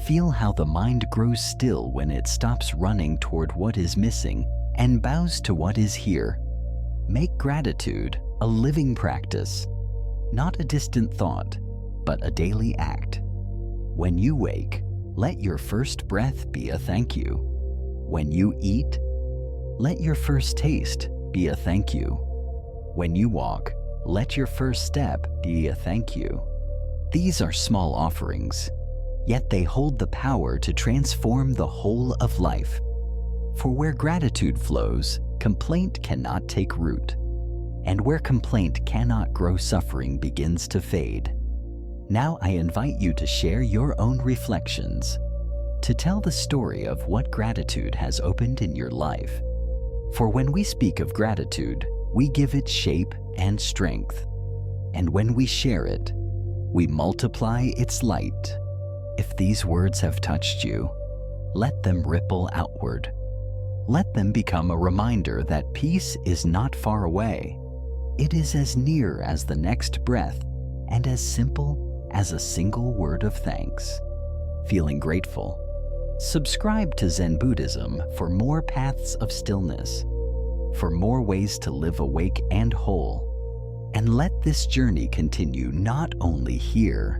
Feel how the mind grows still when it stops running toward what is missing and bows to what is here. Make gratitude a living practice, not a distant thought, but a daily act. When you wake, let your first breath be a thank you. When you eat, let your first taste be a thank you. When you walk, let your first step be a thank you. These are small offerings, yet they hold the power to transform the whole of life. For where gratitude flows, complaint cannot take root. And where complaint cannot grow, suffering begins to fade. Now I invite you to share your own reflections, to tell the story of what gratitude has opened in your life. For when we speak of gratitude, we give it shape and strength. And when we share it, we multiply its light. If these words have touched you, let them ripple outward. Let them become a reminder that peace is not far away. It is as near as the next breath and as simple as a single word of thanks. Feeling grateful? Subscribe to Zen Buddhism for more paths of stillness, for more ways to live awake and whole. And let this journey continue not only here,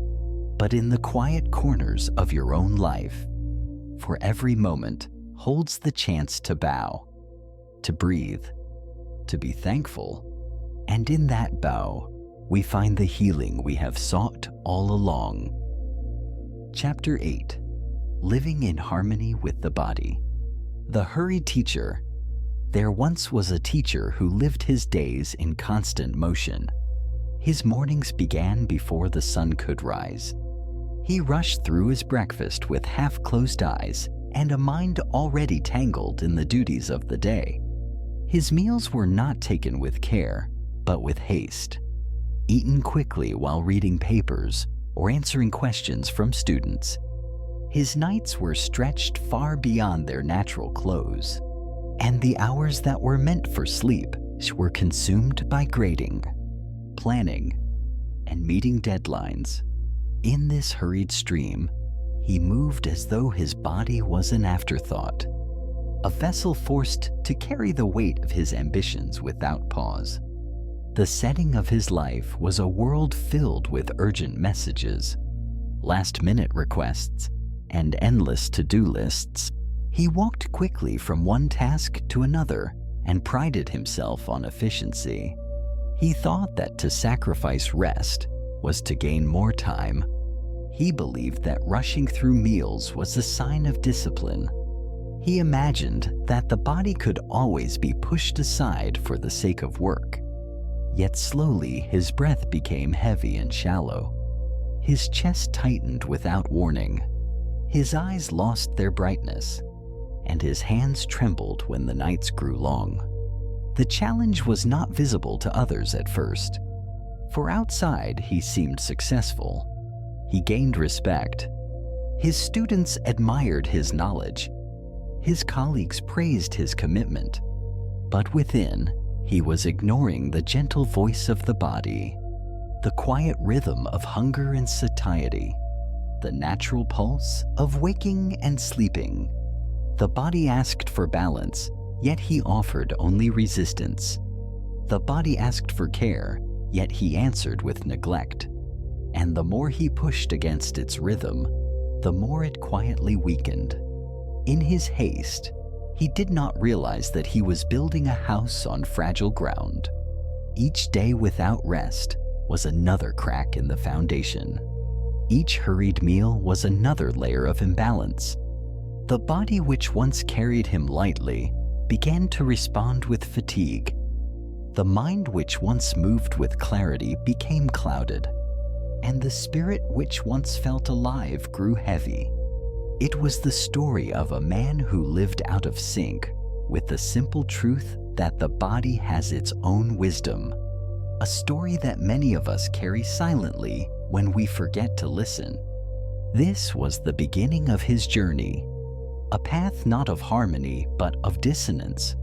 but in the quiet corners of your own life. For every moment holds the chance to bow, to breathe, to be thankful. And in that bow, we find the healing we have sought all along. Chapter 8. Living in Harmony with the Body. The Hurried Teacher. There once was a teacher who lived his days in constant motion. His mornings began before the sun could rise. He rushed through his breakfast with half-closed eyes and a mind already tangled in the duties of the day. His meals were not taken with care, but with haste, eaten quickly while reading papers or answering questions from students. His nights were stretched far beyond their natural close, and the hours that were meant for sleep were consumed by grading, planning, and meeting deadlines. In this hurried stream, he moved as though his body was an afterthought, a vessel forced to carry the weight of his ambitions without pause. The setting of his life was a world filled with urgent messages, last-minute requests, and endless to-do lists. He walked quickly from one task to another and prided himself on efficiency. He thought that to sacrifice rest was to gain more time. He believed that rushing through meals was a sign of discipline. He imagined that the body could always be pushed aside for the sake of work. Yet slowly his breath became heavy and shallow. His chest tightened without warning. His eyes lost their brightness, and his hands trembled when the nights grew long. The challenge was not visible to others at first, for outside he seemed successful. He gained respect. His students admired his knowledge. His colleagues praised his commitment. But within, he was ignoring the gentle voice of the body, the quiet rhythm of hunger and satiety, the natural pulse of waking and sleeping. The body asked for balance, yet he offered only resistance. The body asked for care, yet he answered with neglect. And the more he pushed against its rhythm, the more it quietly weakened. In his haste, he did not realize that he was building a house on fragile ground. Each day without rest was another crack in the foundation. Each hurried meal was another layer of imbalance. The body which once carried him lightly began to respond with fatigue. The mind which once moved with clarity became clouded, and the spirit which once felt alive grew heavy. It was the story of a man who lived out of sync with the simple truth that the body has its own wisdom, a story that many of us carry silently when we forget to listen. This was the beginning of his journey, a path not of harmony but of dissonance.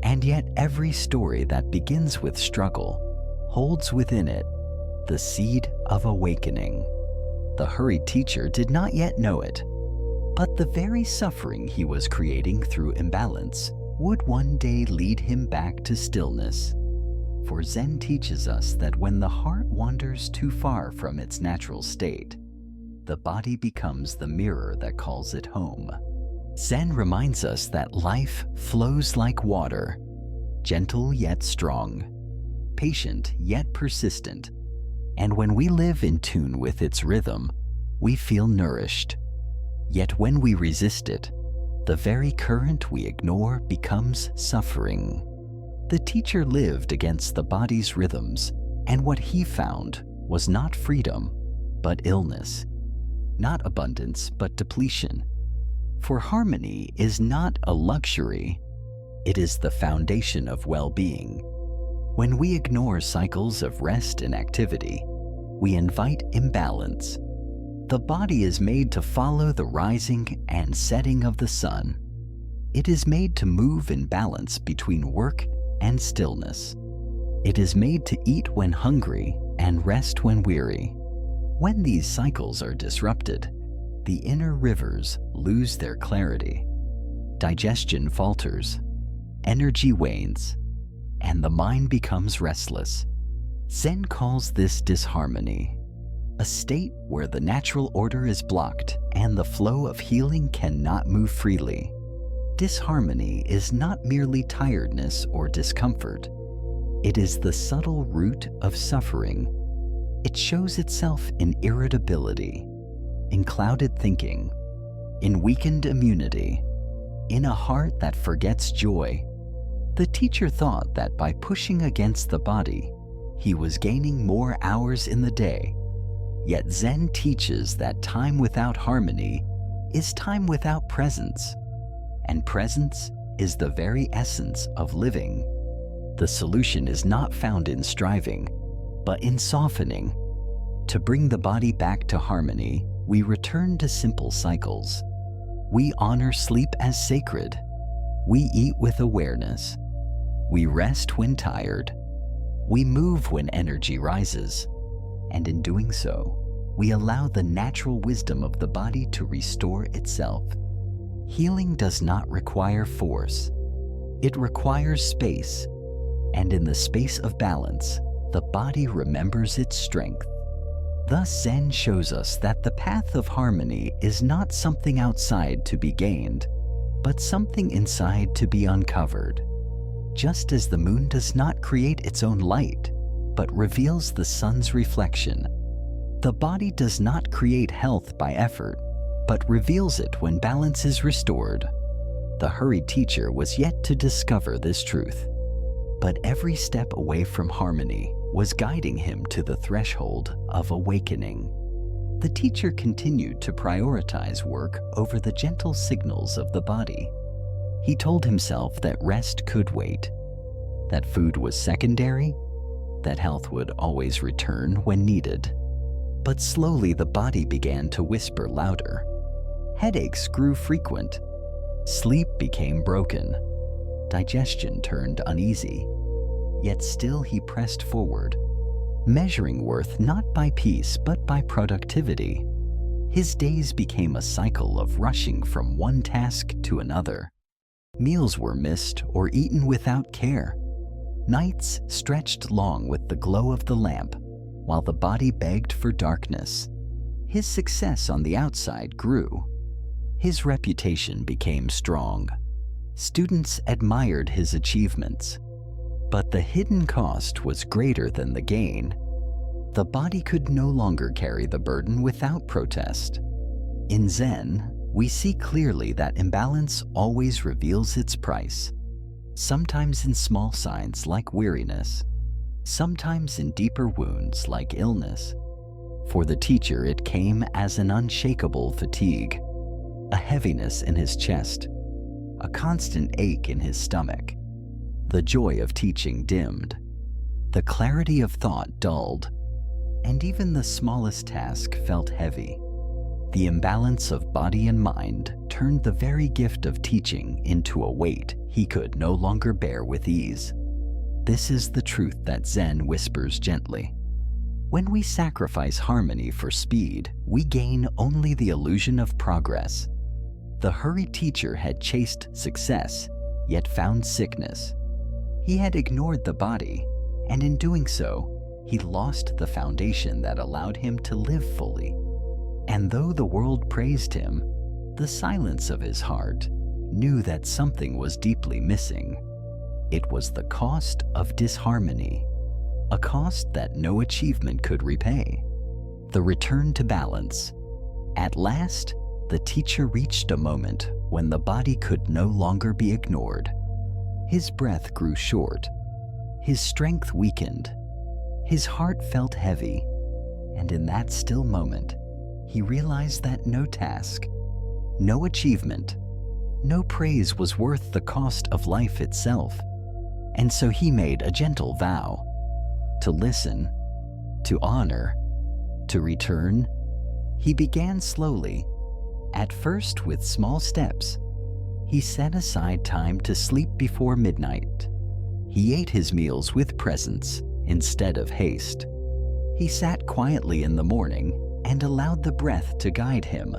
And yet every story that begins with struggle holds within it the seed of awakening. The hurried teacher did not yet know it, but the very suffering he was creating through imbalance would one day lead him back to stillness. For Zen teaches us that when the heart wanders too far from its natural state, the body becomes the mirror that calls it home. Zen reminds us that life flows like water, gentle yet strong, patient yet persistent, and when we live in tune with its rhythm, we feel nourished. Yet when we resist it, the very current we ignore becomes suffering. The teacher lived against the body's rhythms, and what he found was not freedom, but illness, not abundance, but depletion. For harmony is not a luxury, it is the foundation of well-being. When we ignore cycles of rest and activity, we invite imbalance. The body is made to follow the rising and setting of the sun. It is made to move in balance between work and stillness. It is made to eat when hungry and rest when weary. When these cycles are disrupted, the inner rivers lose their clarity. Digestion falters, energy wanes, and the mind becomes restless. Zen calls this disharmony, a state where the natural order is blocked and the flow of healing cannot move freely. Disharmony is not merely tiredness or discomfort. It is the subtle root of suffering. It shows itself in irritability, in clouded thinking, in weakened immunity, in a heart that forgets joy. The teacher thought that by pushing against the body, he was gaining more hours in the day. Yet Zen teaches that time without harmony is time without presence, and presence is the very essence of living. The solution is not found in striving, but in softening. To bring the body back to harmony, we return to simple cycles. We honor sleep as sacred. We eat with awareness. We rest when tired. We move when energy rises. And in doing so, we allow the natural wisdom of the body to restore itself. Healing does not require force. It requires space. And in the space of balance, the body remembers its strength. Thus, Zen shows us that the path of harmony is not something outside to be gained, but something inside to be uncovered. just as the moon does not create its own light, but reveals the sun's reflection. The body does not create health by effort, but reveals it when balance is restored. The hurried teacher was yet to discover this truth, but every step away from harmony was guiding him to the threshold of awakening. The teacher continued to prioritize work over the gentle signals of the body. He told himself that rest could wait, that food was secondary, that health would always return when needed. But slowly the body began to whisper louder. Headaches grew frequent. Sleep became broken. Digestion turned uneasy. Yet still he pressed forward, measuring worth not by peace but by productivity. His days became a cycle of rushing from one task to another. Meals were missed or eaten without care. Nights stretched long with the glow of the lamp, while the body begged for darkness. His success on the outside grew. His reputation became strong. Students admired his achievements. But the hidden cost was greater than the gain. The body could no longer carry the burden without protest. In Zen, we see clearly that imbalance always reveals its price, sometimes in small signs like weariness, sometimes in deeper wounds like illness. For the teacher, it came as an unshakable fatigue, a heaviness in his chest, a constant ache in his stomach. The joy of teaching dimmed, the clarity of thought dulled, and even the smallest task felt heavy. The imbalance of body and mind turned the very gift of teaching into a weight he could no longer bear with ease. This is the truth that Zen whispers gently. When we sacrifice harmony for speed, we gain only the illusion of progress. The hurried teacher had chased success, yet found sickness. He had ignored the body, and in doing so, he lost the foundation that allowed him to live fully. And though the world praised him, the silence of his heart knew that something was deeply missing. It was the cost of disharmony, a cost that no achievement could repay. The return to balance. At last, the teacher reached a moment when the body could no longer be ignored. His breath grew short. His strength weakened. His heart felt heavy. And in that still moment, he realized that no task, no achievement, no praise was worth the cost of life itself. And so he made a gentle vow to listen, to honor, to return. He began slowly, at first with small steps. He set aside time to sleep before midnight. He ate his meals with presence instead of haste. He sat quietly in the morning and allowed the breath to guide him.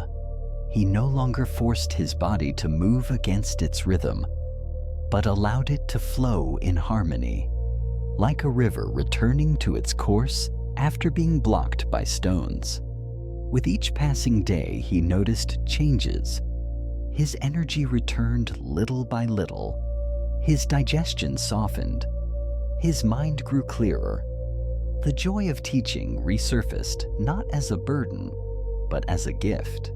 He no longer forced his body to move against its rhythm, but allowed it to flow in harmony, like a river returning to its course after being blocked by stones. With each passing day, he noticed changes. His energy returned little by little. His digestion softened. His mind grew clearer. The joy of teaching resurfaced not as a burden, but as a gift.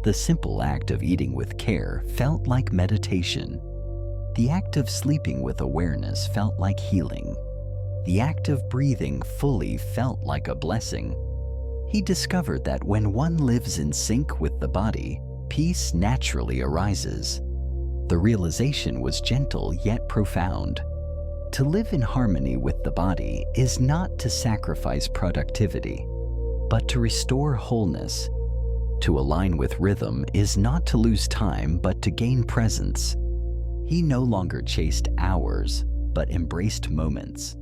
The simple act of eating with care felt like meditation. The act of sleeping with awareness felt like healing. The act of breathing fully felt like a blessing. He discovered that when one lives in sync with the body, peace naturally arises. The realization was gentle yet profound. To live in harmony with the body is not to sacrifice productivity, but to restore wholeness. To align with rhythm is not to lose time, but to gain presence. He no longer chased hours, but embraced moments.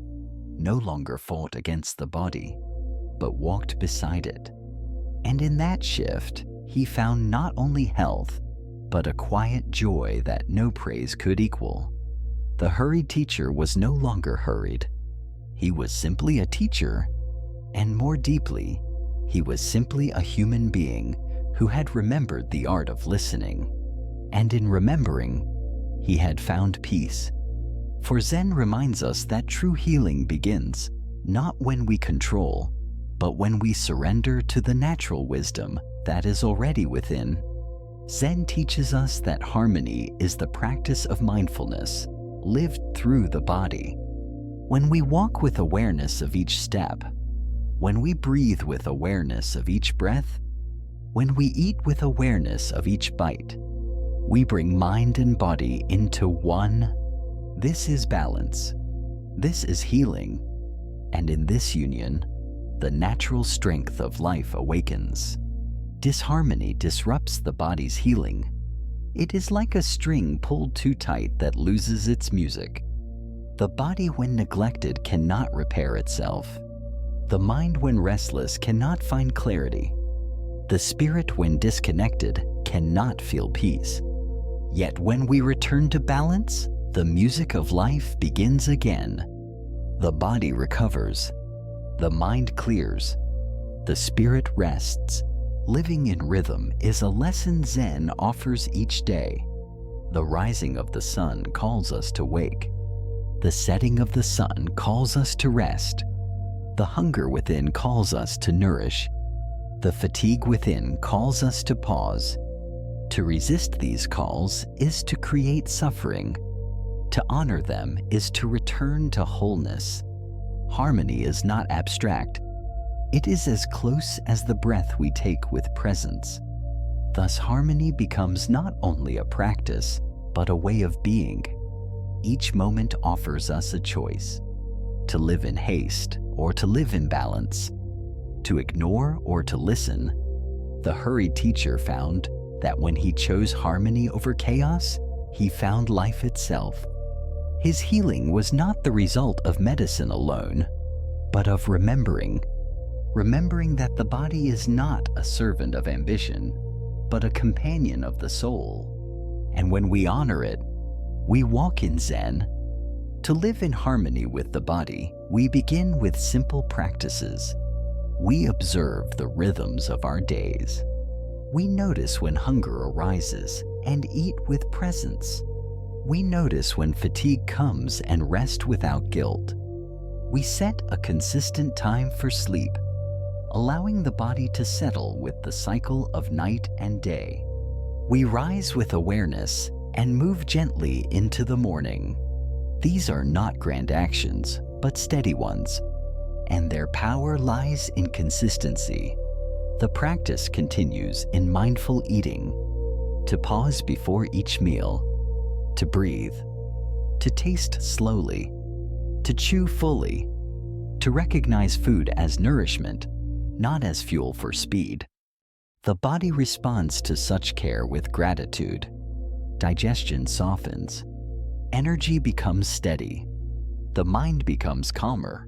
No longer fought against the body, but walked beside it. And in that shift, he found not only health, but a quiet joy that no praise could equal. The hurried teacher was no longer hurried. He was simply a teacher, and more deeply, he was simply a human being who had remembered the art of listening. And in remembering, he had found peace. For Zen reminds us that true healing begins not when we control, but when we surrender to the natural wisdom that is already within. Zen teaches us that harmony is the practice of mindfulness, lived through the body. When we walk with awareness of each step, when we breathe with awareness of each breath, when we eat with awareness of each bite, we bring mind and body into one. This is balance. This is healing. And in this union, the natural strength of life awakens. Disharmony disrupts the body's healing. It is like a string pulled too tight that loses its music. The body, when neglected, cannot repair itself. The mind, when restless, cannot find clarity. The spirit, when disconnected, cannot feel peace. Yet when we return to balance, the music of life begins again. The body recovers. The mind clears. The spirit rests. Living in rhythm is a lesson Zen offers each day. The rising of the sun calls us to wake. The setting of the sun calls us to rest. The hunger within calls us to nourish. The fatigue within calls us to pause. To resist these calls is to create suffering. To honor them is to return to wholeness. Harmony is not abstract. It is as close as the breath we take with presence. Thus, harmony becomes not only a practice, but a way of being. Each moment offers us a choice: to live in haste or to live in balance, to ignore or to listen. The hurried teacher found that when he chose harmony over chaos, he found life itself. His healing was not the result of medicine alone, but of remembering that the body is not a servant of ambition, but a companion of the soul. And when we honor it, we walk in Zen. To live in harmony with the body, we begin with simple practices. We observe the rhythms of our days. We notice when hunger arises and eat with presence. We notice when fatigue comes and rest without guilt. We set a consistent time for sleep, allowing the body to settle with the cycle of night and day. We rise with awareness and move gently into the morning. These are not grand actions, but steady ones, and their power lies in consistency. The practice continues in mindful eating, to pause before each meal, to breathe, to taste slowly, to chew fully, to recognize food as nourishment, not as fuel for speed. The body responds to such care with gratitude. Digestion softens. Energy becomes steady. The mind becomes calmer.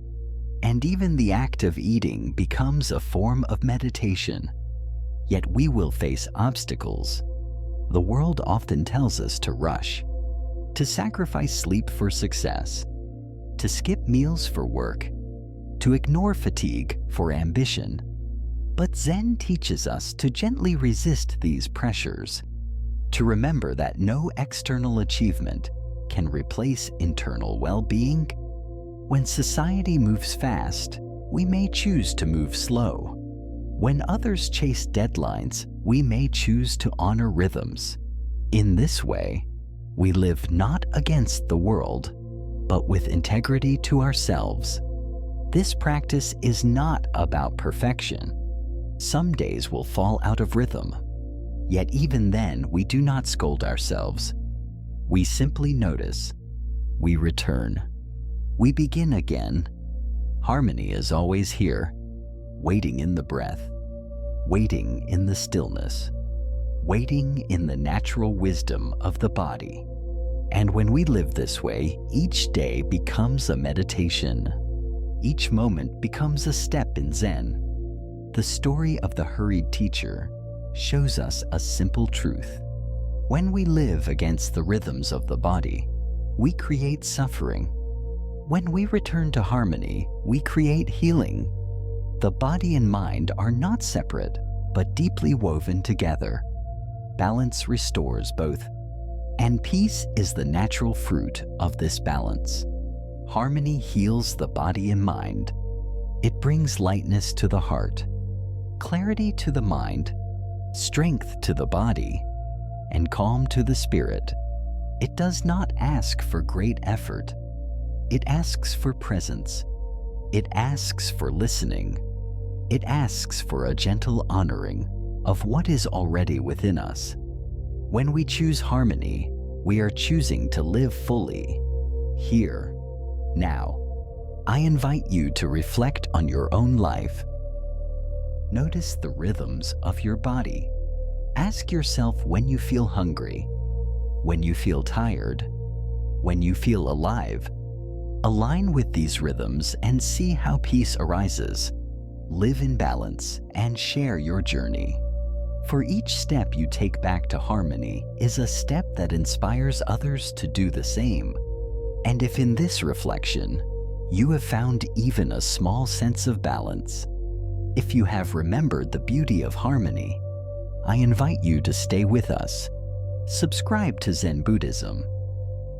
And even the act of eating becomes a form of meditation. Yet we will face obstacles. The world often tells us to rush, to sacrifice sleep for success, to skip meals for work, to ignore fatigue for ambition. But Zen teaches us to gently resist these pressures, to remember that no external achievement can replace internal well-being. When society moves fast, we may choose to move slow. When others chase deadlines, we may choose to honor rhythms. In this way, we live not against the world, but with integrity to ourselves. This practice is not about perfection. Some days will fall out of rhythm. Yet even then, we do not scold ourselves. We simply notice. We return. We begin again. Harmony is always here, waiting in the breath, waiting in the stillness, waiting in the natural wisdom of the body. And when we live this way, each day becomes a meditation. Each moment becomes a step in Zen. The story of the hurried teacher shows us a simple truth. When we live against the rhythms of the body, we create suffering. When we return to harmony, we create healing. The body and mind are not separate, but deeply woven together. Balance restores both. And peace is the natural fruit of this balance. Harmony heals the body and mind. It brings lightness to the heart, clarity to the mind, strength to the body, and calm to the spirit. It does not ask for great effort. It asks for presence. It asks for listening. It asks for a gentle honoring of what is already within us. When we choose harmony, we are choosing to live fully, here, now. I invite you to reflect on your own life. Notice the rhythms of your body. Ask yourself when you feel hungry, when you feel tired, when you feel alive. Align with these rhythms and see how peace arises. Live in balance and share your journey. For each step you take back to harmony is a step that inspires others to do the same. And if in this reflection, you have found even a small sense of balance, if you have remembered the beauty of harmony, I invite you to stay with us, subscribe to Zen Buddhism,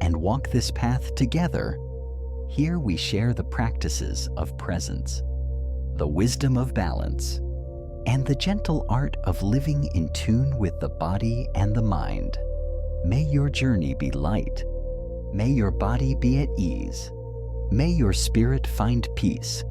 and walk this path together. Here we share the practices of presence, the wisdom of balance, and the gentle art of living in tune with the body and the mind. May your journey be light. May your body be at ease. May your spirit find peace.